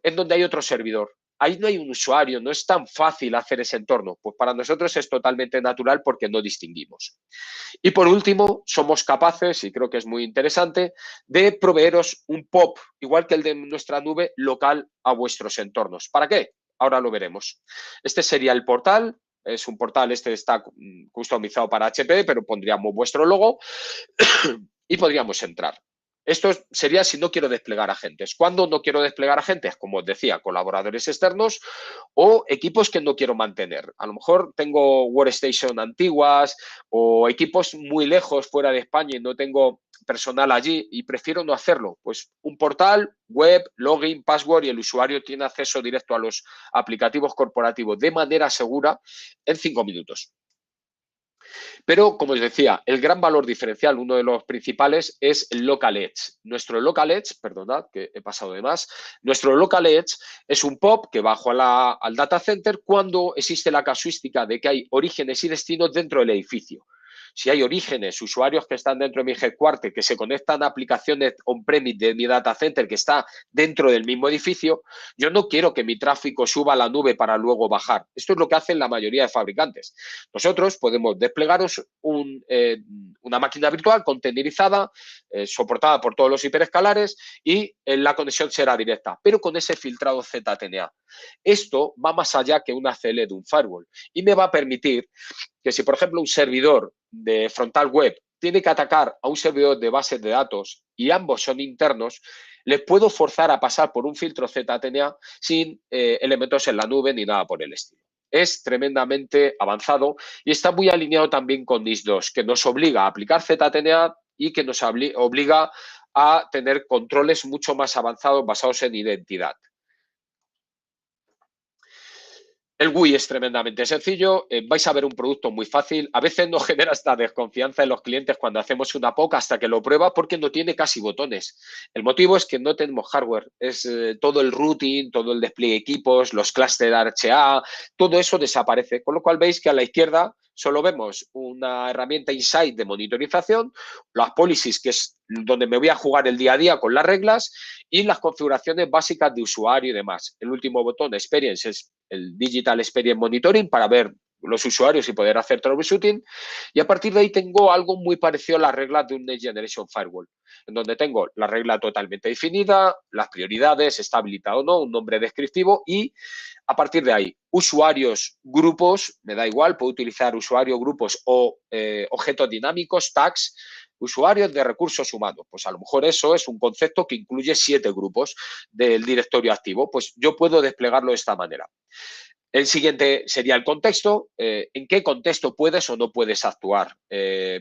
en donde hay otro servidor. Ahí no hay un usuario, no es tan fácil hacer ese entorno. Pues para nosotros es totalmente natural porque no distinguimos. Y por último, somos capaces, y creo que es muy interesante, de proveeros un POP, igual que el de nuestra nube, local a vuestros entornos. ¿Para qué? Ahora lo veremos. Este sería el portal. Es un portal, este está customizado para HP, pero pondríamos vuestro logo y podríamos entrar. Esto sería si no quiero desplegar agentes. ¿Cuándo no quiero desplegar agentes? Como os decía, colaboradores externos o equipos que no quiero mantener. A lo mejor tengo workstation antiguas o equipos muy lejos fuera de España y no tengo personal allí y prefiero no hacerlo. Pues un portal, web, login, password y el usuario tiene acceso directo a los aplicativos corporativos de manera segura en 5 minutos. Pero, como os decía, el gran valor diferencial, uno de los principales, es el Local Edge. Nuestro Local Edge, perdonad que he pasado de más, nuestro Local Edge es un POP que bajo al data center cuando existe la casuística de que hay orígenes y destinos dentro del edificio. Si hay orígenes, usuarios que están dentro de mi headquarter, que se conectan a aplicaciones on-premise de mi data center que está dentro del mismo edificio, yo no quiero que mi tráfico suba a la nube para luego bajar. Esto es lo que hacen la mayoría de fabricantes. Nosotros podemos desplegaros una máquina virtual containerizada, soportada por todos los hiperescalares y la conexión será directa, pero con ese filtrado ZTNA. Esto va más allá que una CL de un firewall y me va a permitir que si, por ejemplo, un servidor de frontal web tiene que atacar a un servidor de bases de datos y ambos son internos, les puedo forzar a pasar por un filtro ZTNA sin elementos en la nube ni nada por el estilo. Es tremendamente avanzado y está muy alineado también con NIS2, que nos obliga a aplicar ZTNA y que nos obliga a tener controles mucho más avanzados basados en identidad. El GUI es tremendamente sencillo, vais a ver un producto muy fácil. A veces nos genera esta desconfianza en los clientes cuando hacemos una POC hasta que lo prueba porque no tiene casi botones. El motivo es que no tenemos hardware, es todo el routing, todo el despliegue de equipos, los clusters RCA, todo eso desaparece. Con lo cual veis que a la izquierda solo vemos una herramienta Insight de monitorización, las policies, que es donde me voy a jugar el día a día con las reglas, y las configuraciones básicas de usuario y demás. El último botón, Experience, es el Digital Experience Monitoring para ver los usuarios y poder hacer troubleshooting. Y a partir de ahí tengo algo muy parecido a las reglas de un Next Generation Firewall, en donde tengo la regla totalmente definida, las prioridades, está habilitado o no, un nombre descriptivo y a partir de ahí, usuarios, grupos, me da igual, puedo utilizar usuarios, grupos o objetos dinámicos, tags, usuarios de recursos humanos. Pues a lo mejor eso es un concepto que incluye 7 grupos del directorio activo. Pues yo puedo desplegarlo de esta manera. El siguiente sería el contexto. ¿En qué contexto puedes o no puedes actuar?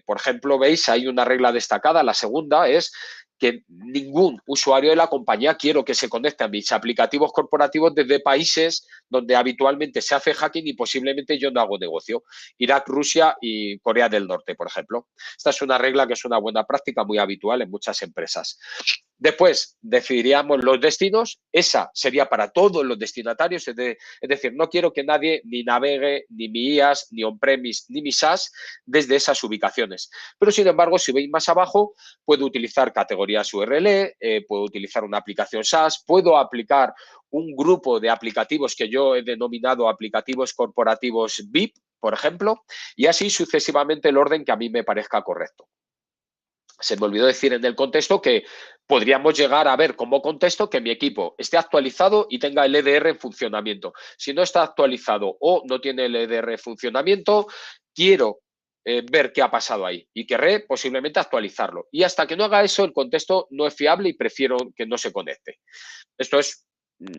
Por ejemplo, veis, hay una regla destacada. La segunda es que ningún usuario de la compañía quiero que se conecte a mis aplicativos corporativos desde países donde habitualmente se hace hacking y posiblemente yo no hago negocio. Irak, Rusia y Corea del Norte, por ejemplo. Esta es una regla que es una buena práctica muy habitual en muchas empresas. Después decidiríamos los destinos. Esa sería para todos los destinatarios. Es decir, no quiero que nadie ni navegue ni mi IaaS, ni on-premise, ni mi SaaS desde esas ubicaciones. Pero, sin embargo, si veis más abajo, puedo utilizar categorías URL, puedo utilizar una aplicación SaaS, puedo aplicar un grupo de aplicativos que yo he denominado aplicativos corporativos VIP, por ejemplo, y así sucesivamente el orden que a mí me parezca correcto. Se me olvidó decir en el contexto que podríamos llegar a ver como contexto que mi equipo esté actualizado y tenga el EDR en funcionamiento. Si no está actualizado o no tiene el EDR en funcionamiento, quiero ver qué ha pasado ahí y querré posiblemente actualizarlo. Y hasta que no haga eso, el contexto no es fiable y prefiero que no se conecte. Esto es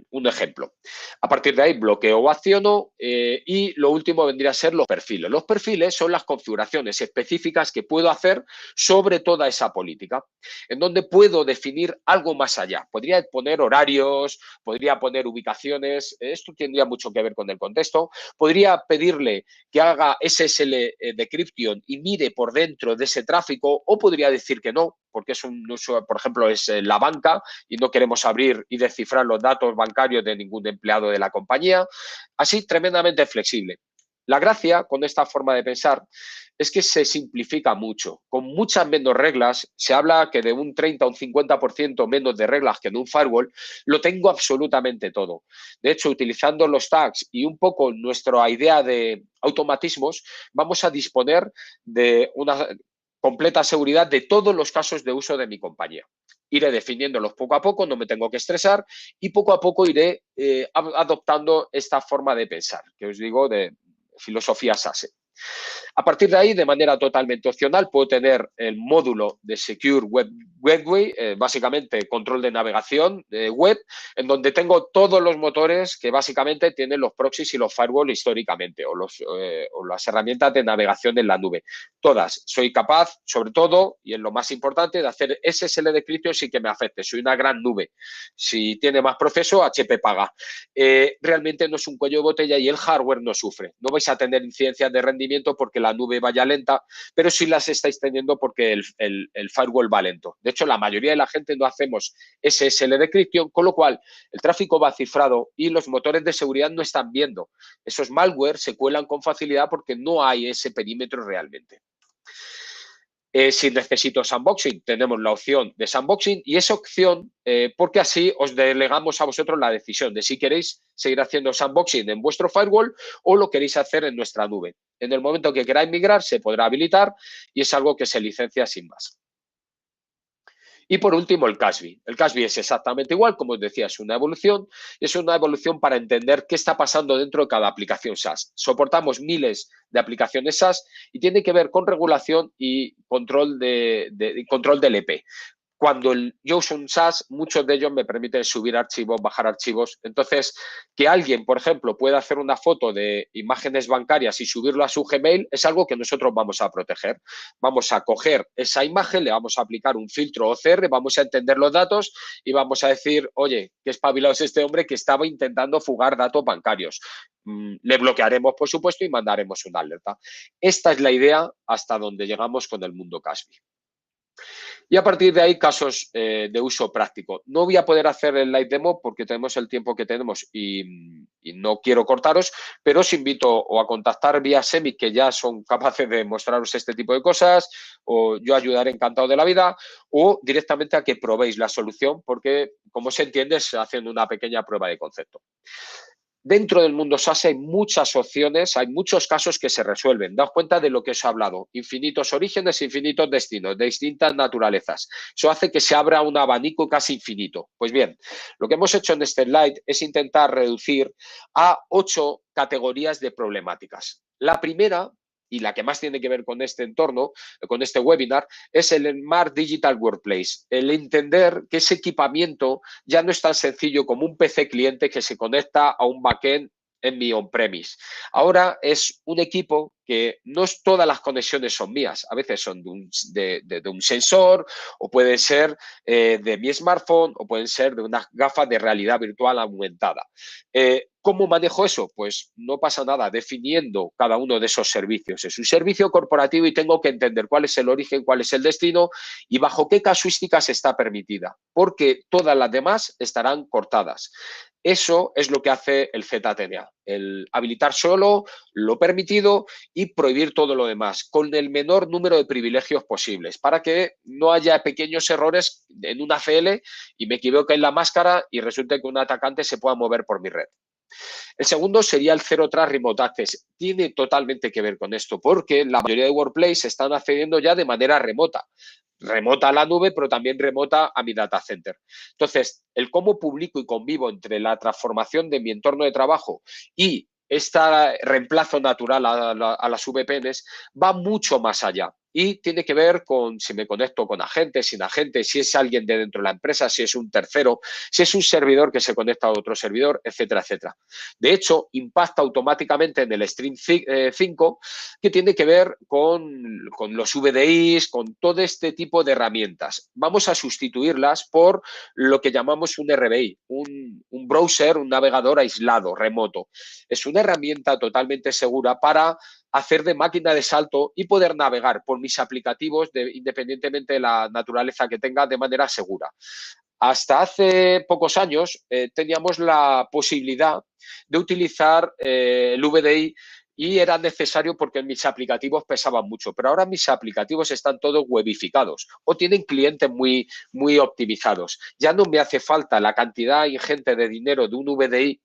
un ejemplo. A partir de ahí bloqueo o acciono y lo último vendría a ser los perfiles. Los perfiles son las configuraciones específicas que puedo hacer sobre toda esa política, en donde puedo definir algo más allá. Podría poner horarios, podría poner ubicaciones, esto tendría mucho que ver con el contexto. Podría pedirle que haga SSL decryption y mire por dentro de ese tráfico o podría decir que no, porque es un uso, por ejemplo, es la banca y no queremos abrir y descifrar los datos bancarios de ningún empleado de la compañía. Así, tremendamente flexible. La gracia con esta forma de pensar es que se simplifica mucho. Con muchas menos reglas, se habla que de un 30 o un 50% menos de reglas que en un firewall, lo tengo absolutamente todo. De hecho, utilizando los tags y un poco nuestra idea de automatismos, vamos a disponer de una completa seguridad de todos los casos de uso de mi compañía. Iré definiéndolos poco a poco, no me tengo que estresar y poco a poco iré adoptando esta forma de pensar, que os digo de filosofía SASE. A partir de ahí, de manera totalmente opcional, puedo tener el módulo de Secure Web Gateway, básicamente control de navegación web, en donde tengo todos los motores que básicamente tienen los proxies y los firewall históricamente, o las herramientas de navegación en la nube. Todas. Soy capaz, sobre todo, y es lo más importante, de hacer SSL decryption sin que me afecte. Soy una gran nube. Si tiene más proceso, HP paga. Realmente no es un cuello de botella y el hardware no sufre. No vais a tener incidencias de rendimiento porque la nube vaya lenta, pero sí las estáis teniendo porque el firewall va lento. De hecho, la mayoría de la gente no hacemos SSL decryption, con lo cual el tráfico va cifrado y los motores de seguridad no están viendo. Esos malware se cuelan con facilidad porque no hay ese perímetro realmente. Si necesito sandboxing, tenemos la opción de sandboxing y esa opción, porque así os delegamos a vosotros la decisión de si queréis seguir haciendo sandboxing en vuestro firewall o lo queréis hacer en nuestra nube. En el momento que queráis migrar, se podrá habilitar y es algo que se licencia sin más. Y por último, el CASB. El CASB es exactamente igual, como os decía, es una evolución. Es una evolución para entender qué está pasando dentro de cada aplicación SaaS. Soportamos miles de aplicaciones SaaS y tiene que ver con regulación y control del EP. Cuando yo uso un SaaS, muchos de ellos me permiten subir archivos, bajar archivos. Entonces, que alguien, por ejemplo, pueda hacer una foto de imágenes bancarias y subirlo a su Gmail es algo que nosotros vamos a proteger. Vamos a coger esa imagen, le vamos a aplicar un filtro OCR, vamos a entender los datos y vamos a decir, oye, qué espabilado es este hombre que estaba intentando fugar datos bancarios. Le bloquearemos, por supuesto, y mandaremos una alerta. Esta es la idea hasta donde llegamos con el mundo CASB. Y a partir de ahí, casos de uso práctico. No voy a poder hacer el live demo porque tenemos el tiempo que tenemos y no quiero cortaros, pero os invito o a contactar vía Semic, que ya son capaces de mostraros este tipo de cosas, o yo ayudaré encantado de la vida, o directamente a que probéis la solución porque, como se entiende, es haciendo una pequeña prueba de concepto. Dentro del mundo SaaS hay muchas opciones, hay muchos casos que se resuelven. Daos cuenta de lo que os he hablado. Infinitos orígenes, infinitos destinos, de distintas naturalezas. Eso hace que se abra un abanico casi infinito. Pues bien, lo que hemos hecho en este slide es intentar reducir a 8 categorías de problemáticas. La primera, y la que más tiene que ver con este entorno, con este webinar, es el Smart Digital Workplace. El entender que ese equipamiento ya no es tan sencillo como un PC cliente que se conecta a un backend en mi on-premise. Ahora es un equipo que no es todas las conexiones son mías. A veces son de un sensor, o pueden ser de mi smartphone, o pueden ser de unas gafas de realidad virtual aumentada. ¿Cómo manejo eso? Pues no pasa nada definiendo cada uno de esos servicios. Es un servicio corporativo y tengo que entender cuál es el origen, cuál es el destino y bajo qué casuísticas está permitida, porque todas las demás estarán cortadas. Eso es lo que hace el ZTNA, el habilitar solo lo permitido y prohibir todo lo demás, con el menor número de privilegios posibles, para que no haya pequeños errores en una ACL y me equivoque en la máscara y resulte que un atacante se pueda mover por mi red. El segundo sería el Zero Trust Remote Access. Tiene totalmente que ver con esto, porque la mayoría de workplace están accediendo ya de manera remota. Remota a la nube, pero también remota a mi data center. Entonces, el cómo publico y convivo entre la transformación de mi entorno de trabajo y este reemplazo natural a las VPNs va mucho más allá. Y tiene que ver con si me conecto con agentes, sin agentes, si es alguien de dentro de la empresa, si es un tercero, si es un servidor que se conecta a otro servidor, etcétera, etcétera. De hecho, impacta automáticamente en el Stream 5, que tiene que ver con los VDIs, con todo este tipo de herramientas. Vamos a sustituirlas por lo que llamamos un RBI, un browser, un navegador aislado, remoto. Es una herramienta totalmente segura para hacer de máquina de salto y poder navegar por mis aplicativos independientemente de la naturaleza que tenga de manera segura. Hasta hace pocos años teníamos la posibilidad de utilizar el VDI y era necesario porque mis aplicativos pesaban mucho, pero ahora mis aplicativos están todos webificados o tienen clientes muy, muy optimizados. Ya no me hace falta la cantidad ingente de dinero de un VDI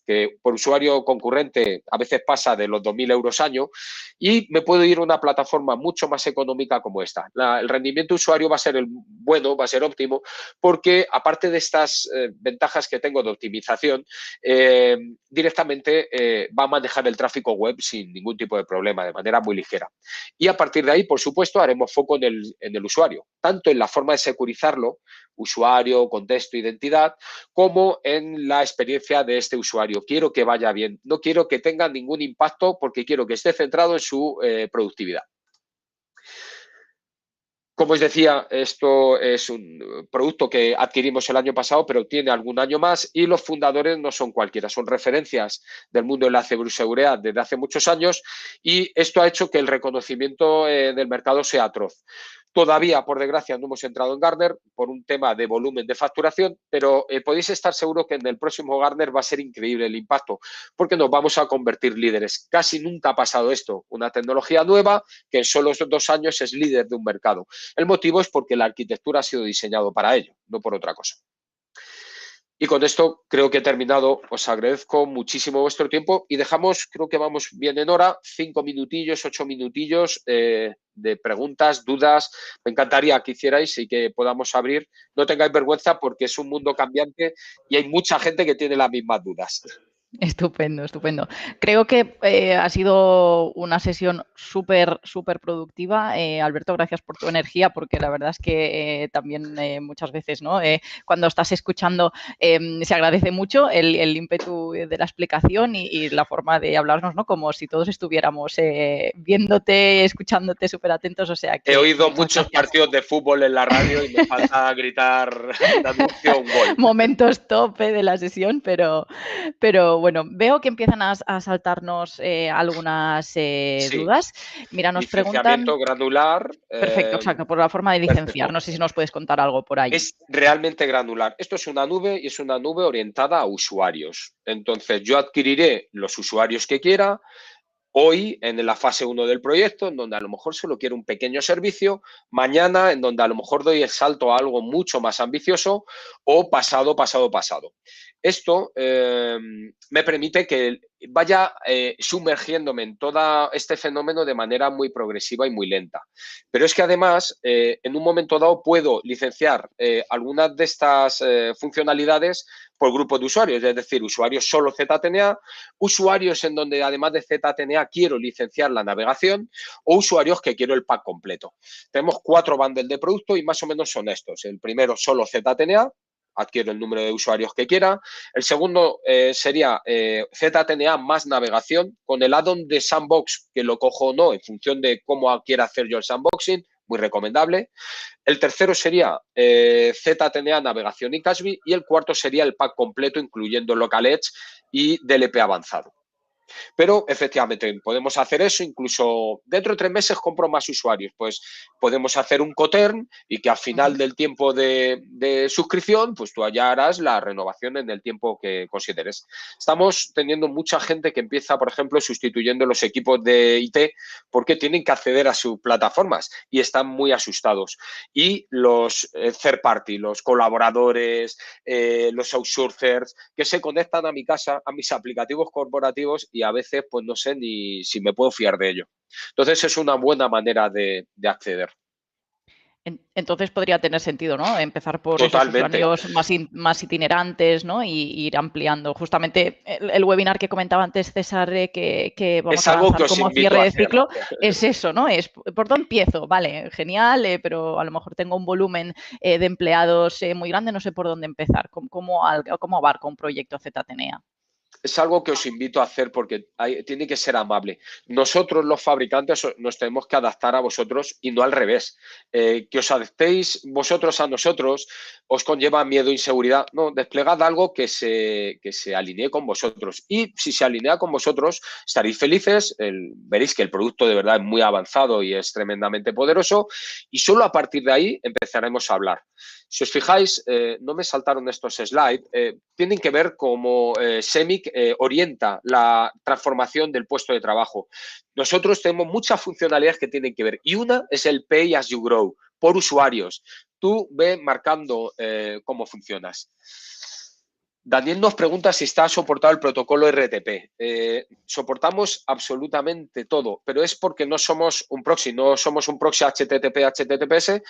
que por usuario concurrente a veces pasa de los 2.000 euros año, y me puedo ir a una plataforma mucho más económica como esta. El rendimiento de usuario va a ser bueno, va a ser óptimo, porque aparte de estas ventajas que tengo de optimización, directamente va a manejar el tráfico web sin ningún tipo de problema, de manera muy ligera. Y a partir de ahí, por supuesto, haremos foco en el usuario, tanto en la forma de securizarlo, usuario, contexto, identidad, como en la experiencia de este usuario. Quiero que vaya bien, no quiero que tenga ningún impacto porque quiero que esté centrado en su productividad. Como os decía, esto es un producto que adquirimos el año pasado, pero tiene algún año más y los fundadores no son cualquiera, son referencias del mundo de la ciberseguridad desde hace muchos años y esto ha hecho que el reconocimiento del mercado sea atroz. Todavía, por desgracia, no hemos entrado en Gartner por un tema de volumen de facturación, pero podéis estar seguros que en el próximo Gartner va a ser increíble el impacto, porque nos vamos a convertir líderes. Casi nunca ha pasado esto. Una tecnología nueva que en solo 2 años es líder de un mercado. El motivo es porque la arquitectura ha sido diseñado para ello, no por otra cosa. Y con esto creo que he terminado. Os agradezco muchísimo vuestro tiempo y dejamos, creo que vamos bien en hora, 5 minutillos, 8 minutillos de preguntas, dudas. Me encantaría que hicierais y que podamos abrir. No tengáis vergüenza porque es un mundo cambiante y hay mucha gente que tiene las mismas dudas. Estupendo, estupendo. Creo que ha sido una sesión súper, súper productiva. Alberto, gracias por tu energía, porque la verdad es que también muchas veces, ¿no? Cuando estás escuchando se agradece mucho el ímpetu de la explicación y la forma de hablarnos, ¿no? Como si todos estuviéramos viéndote, escuchándote súper atentos. O sea que he oído muchos partidos de fútbol en la radio y me falta gritar un anuncio, un gol. Momentos tope de la sesión, pero bueno, veo que empiezan a saltarnos algunas dudas. Mira, nos preguntan... Licenciamiento granular. Perfecto, exacto, por la forma de licenciar. Perfecto. No sé si nos puedes contar algo por ahí. Es realmente granular. Esto es una nube y es una nube orientada a usuarios. Entonces, yo adquiriré los usuarios que quiera, Hoy, en la fase 1 del proyecto, en donde a lo mejor solo quiero un pequeño servicio, mañana, en donde a lo mejor doy el salto a algo mucho más ambicioso, o pasado. Esto me permite que vaya sumergiéndome en todo este fenómeno de manera muy progresiva y muy lenta. Pero es que además, en un momento dado, puedo licenciar algunas de estas funcionalidades por grupo de usuarios, es decir, usuarios solo ZTNA, usuarios en donde además de ZTNA quiero licenciar la navegación o usuarios que quiero el pack completo. Tenemos 4 bundles de producto y más o menos son estos. El primero solo ZTNA, adquiero el número de usuarios que quiera. El segundo sería ZTNA más navegación con el add-on de Sandbox, que lo cojo o no en función de cómo quiera hacer yo el sandboxing, muy recomendable. El tercero sería ZTNA, navegación y Cashby. Y el cuarto sería el pack completo, incluyendo Local Edge y DLP avanzado. Pero efectivamente podemos hacer eso, incluso dentro de 3 meses compro más usuarios, pues podemos hacer un coterm y que al final del tiempo de suscripción, pues tú ya harás la renovación en el tiempo que consideres. Estamos teniendo mucha gente que empieza, por ejemplo, sustituyendo los equipos de IT porque tienen que acceder a sus plataformas y están muy asustados. Y los third party, los colaboradores, los outsourcers que se conectan a mi casa, a mis aplicativos corporativos y a veces pues no sé ni si me puedo fiar de ello. Entonces es una buena manera de acceder. Entonces podría tener sentido, ¿no? Empezar por Totalmente. esos usuarios más itinerantes, ¿no? Y ir ampliando. Justamente el webinar que comentaba antes César, que vamos a lanzar como cierre de ciclo, es eso, ¿no? Es ¿por dónde empiezo? Vale, genial, pero a lo mejor tengo un volumen de empleados muy grande, no sé por dónde empezar. ¿Cómo abarco un proyecto ZTNA? Es algo que os invito a hacer porque tiene que ser amable. Nosotros, los fabricantes, nos tenemos que adaptar a vosotros y no al revés. Que os adaptéis vosotros a nosotros os conlleva miedo e inseguridad. No, desplegad algo que se alinee con vosotros. Y si se alinea con vosotros, estaréis felices. Veréis que el producto de verdad es muy avanzado y es tremendamente poderoso. Y solo a partir de ahí empezaremos a hablar. Si os fijáis, no me saltaron estos slides, tienen que ver cómo Semic orienta la transformación del puesto de trabajo. Nosotros tenemos muchas funcionalidades que tienen que ver y una es el Pay as you grow, por usuarios. Tú ve marcando cómo funcionas. Daniel nos pregunta si está soportado el protocolo RTP. Soportamos absolutamente todo, pero es porque no somos un proxy, no somos un proxy HTTP, HTTPS.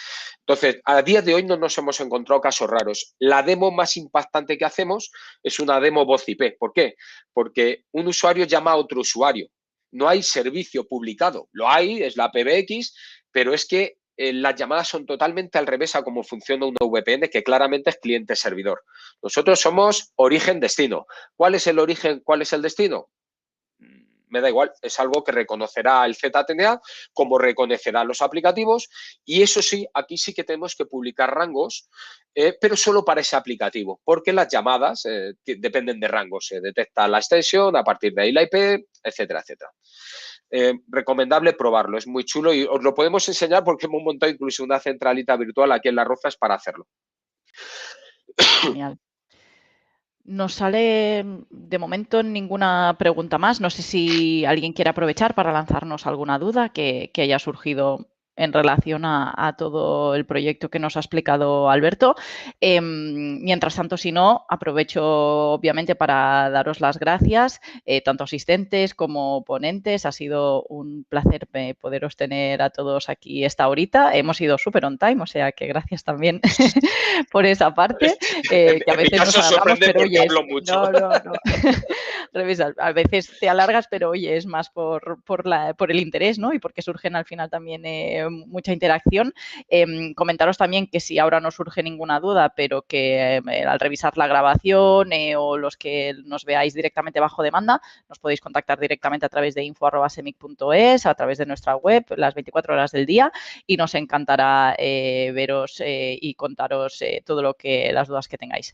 Entonces, a día de hoy no nos hemos encontrado casos raros. La demo más impactante que hacemos es una demo voz IP. ¿Por qué? Porque un usuario llama a otro usuario. No hay servicio publicado. Lo hay, es la PBX, pero es que las llamadas son totalmente al revés a cómo funciona una VPN, que claramente es cliente-servidor. Nosotros somos origen-destino. ¿Cuál es el origen? ¿Cuál es el destino? Me da igual, es algo que reconocerá el ZTNA, como reconocerá los aplicativos, y eso sí, aquí sí que tenemos que publicar rangos, pero solo para ese aplicativo, porque las llamadas dependen de rangos, se detecta la extensión, a partir de ahí la IP, etcétera, etcétera. Recomendable probarlo, es muy chulo y os lo podemos enseñar porque hemos montado incluso una centralita virtual aquí en Las Rozas para hacerlo. Genial. Nos sale de momento ninguna pregunta más. No sé si alguien quiere aprovechar para lanzarnos alguna duda que haya surgido en relación a todo el proyecto que nos ha explicado Alberto. Mientras tanto, si no, aprovecho obviamente para daros las gracias, tanto asistentes como ponentes. Ha sido un placer poderos tener a todos aquí esta horita. Hemos ido súper on time, o sea que gracias también por esa parte. Que a veces nos alargamos, pero oye, hablo mucho. No. A veces te alargas, pero oye, es más por el interés, ¿no? Y porque surgen al final también mucha interacción. Comentaros también que si ahora no surge ninguna duda, pero que al revisar la grabación o los que nos veáis directamente bajo demanda, nos podéis contactar directamente a través de info@semic.es, a través de nuestra web, las 24 horas del día, y nos encantará veros y contaros todo las dudas que tengáis.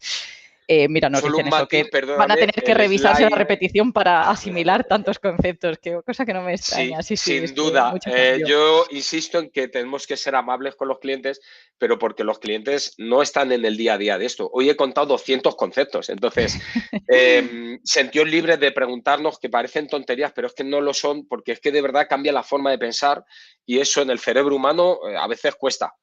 mira, nos Solo dicen un eso, matiz, que van a perdóname, tener que el revisarse la slide. repetición para asimilar tantos conceptos, que cosa que no me Sí, extraña. Sí, sin es que duda. mucho cambio. Yo insisto en que tenemos que ser amables con los clientes, pero porque los clientes no están en el día a día de esto. Hoy he contado 200 conceptos, entonces sentíos libres de preguntarnos que parecen tonterías, pero es que no lo son, porque es que de verdad cambia la forma de pensar y eso en el cerebro humano a veces cuesta.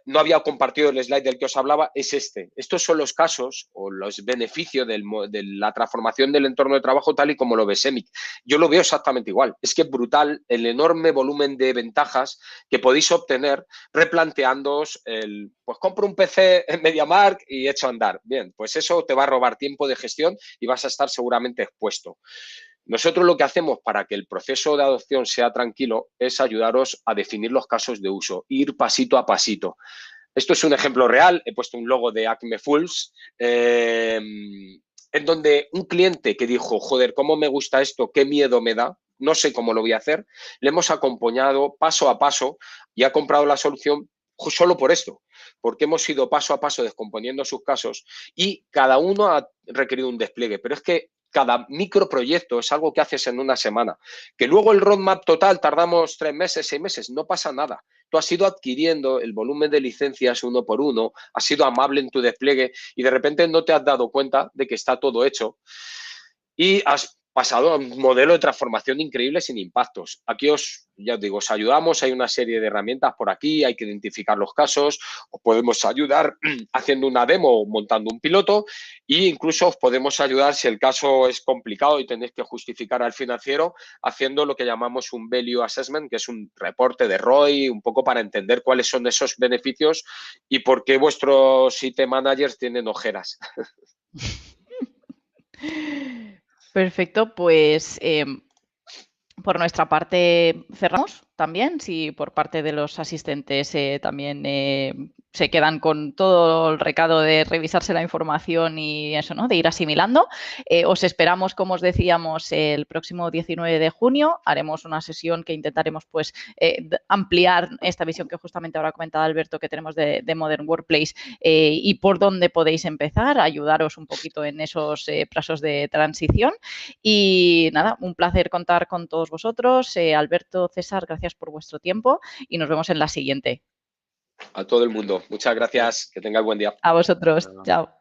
No había compartido el slide del que os hablaba, es este. Estos son los casos o los beneficios de la transformación del entorno de trabajo tal y como lo ve Semic. Yo lo veo exactamente igual. Es que es brutal el enorme volumen de ventajas que podéis obtener replanteándoos pues compro un PC en MediaMarkt y echo a andar. Bien, pues eso te va a robar tiempo de gestión y vas a estar seguramente expuesto. Nosotros lo que hacemos para que el proceso de adopción sea tranquilo es ayudaros a definir los casos de uso, ir pasito a pasito. Esto es un ejemplo real, he puesto un logo de Acme Fools, en donde un cliente que dijo, joder, ¿cómo me gusta esto? ¿Qué miedo me da? No sé cómo lo voy a hacer. Le hemos acompañado paso a paso y ha comprado la solución solo por esto, porque hemos ido paso a paso descomponiendo sus casos y cada uno ha requerido un despliegue, pero es que cada microproyecto es algo que haces en una semana. Que luego el roadmap total tardamos 3 meses, 6 meses, no pasa nada. Tú has ido adquiriendo el volumen de licencias uno por uno, has sido amable en tu despliegue y de repente no te has dado cuenta de que está todo hecho y has pasado a un modelo de transformación increíble sin impactos. Aquí ya os digo, os ayudamos, hay una serie de herramientas por aquí, hay que identificar los casos, os podemos ayudar haciendo una demo, montando un piloto e incluso os podemos ayudar si el caso es complicado y tenéis que justificar al financiero haciendo lo que llamamos un Value Assessment, que es un reporte de ROI, un poco para entender cuáles son esos beneficios y por qué vuestros IT managers tienen ojeras. Perfecto, pues por nuestra parte cerramos también, si por parte de los asistentes también se quedan con todo el recado de revisarse la información y eso, ¿no? De ir asimilando. Os esperamos, como os decíamos, el próximo 19 de junio. Haremos una sesión que intentaremos pues ampliar esta visión que justamente ahora ha comentado Alberto que tenemos de Modern Workplace y por dónde podéis empezar, ayudaros un poquito en esos pasos de transición. Y nada, un placer contar con todos vosotros. Alberto, César, gracias por vuestro tiempo y nos vemos en la siguiente. A todo el mundo. Muchas gracias. Que tengáis buen día. A vosotros. Chao.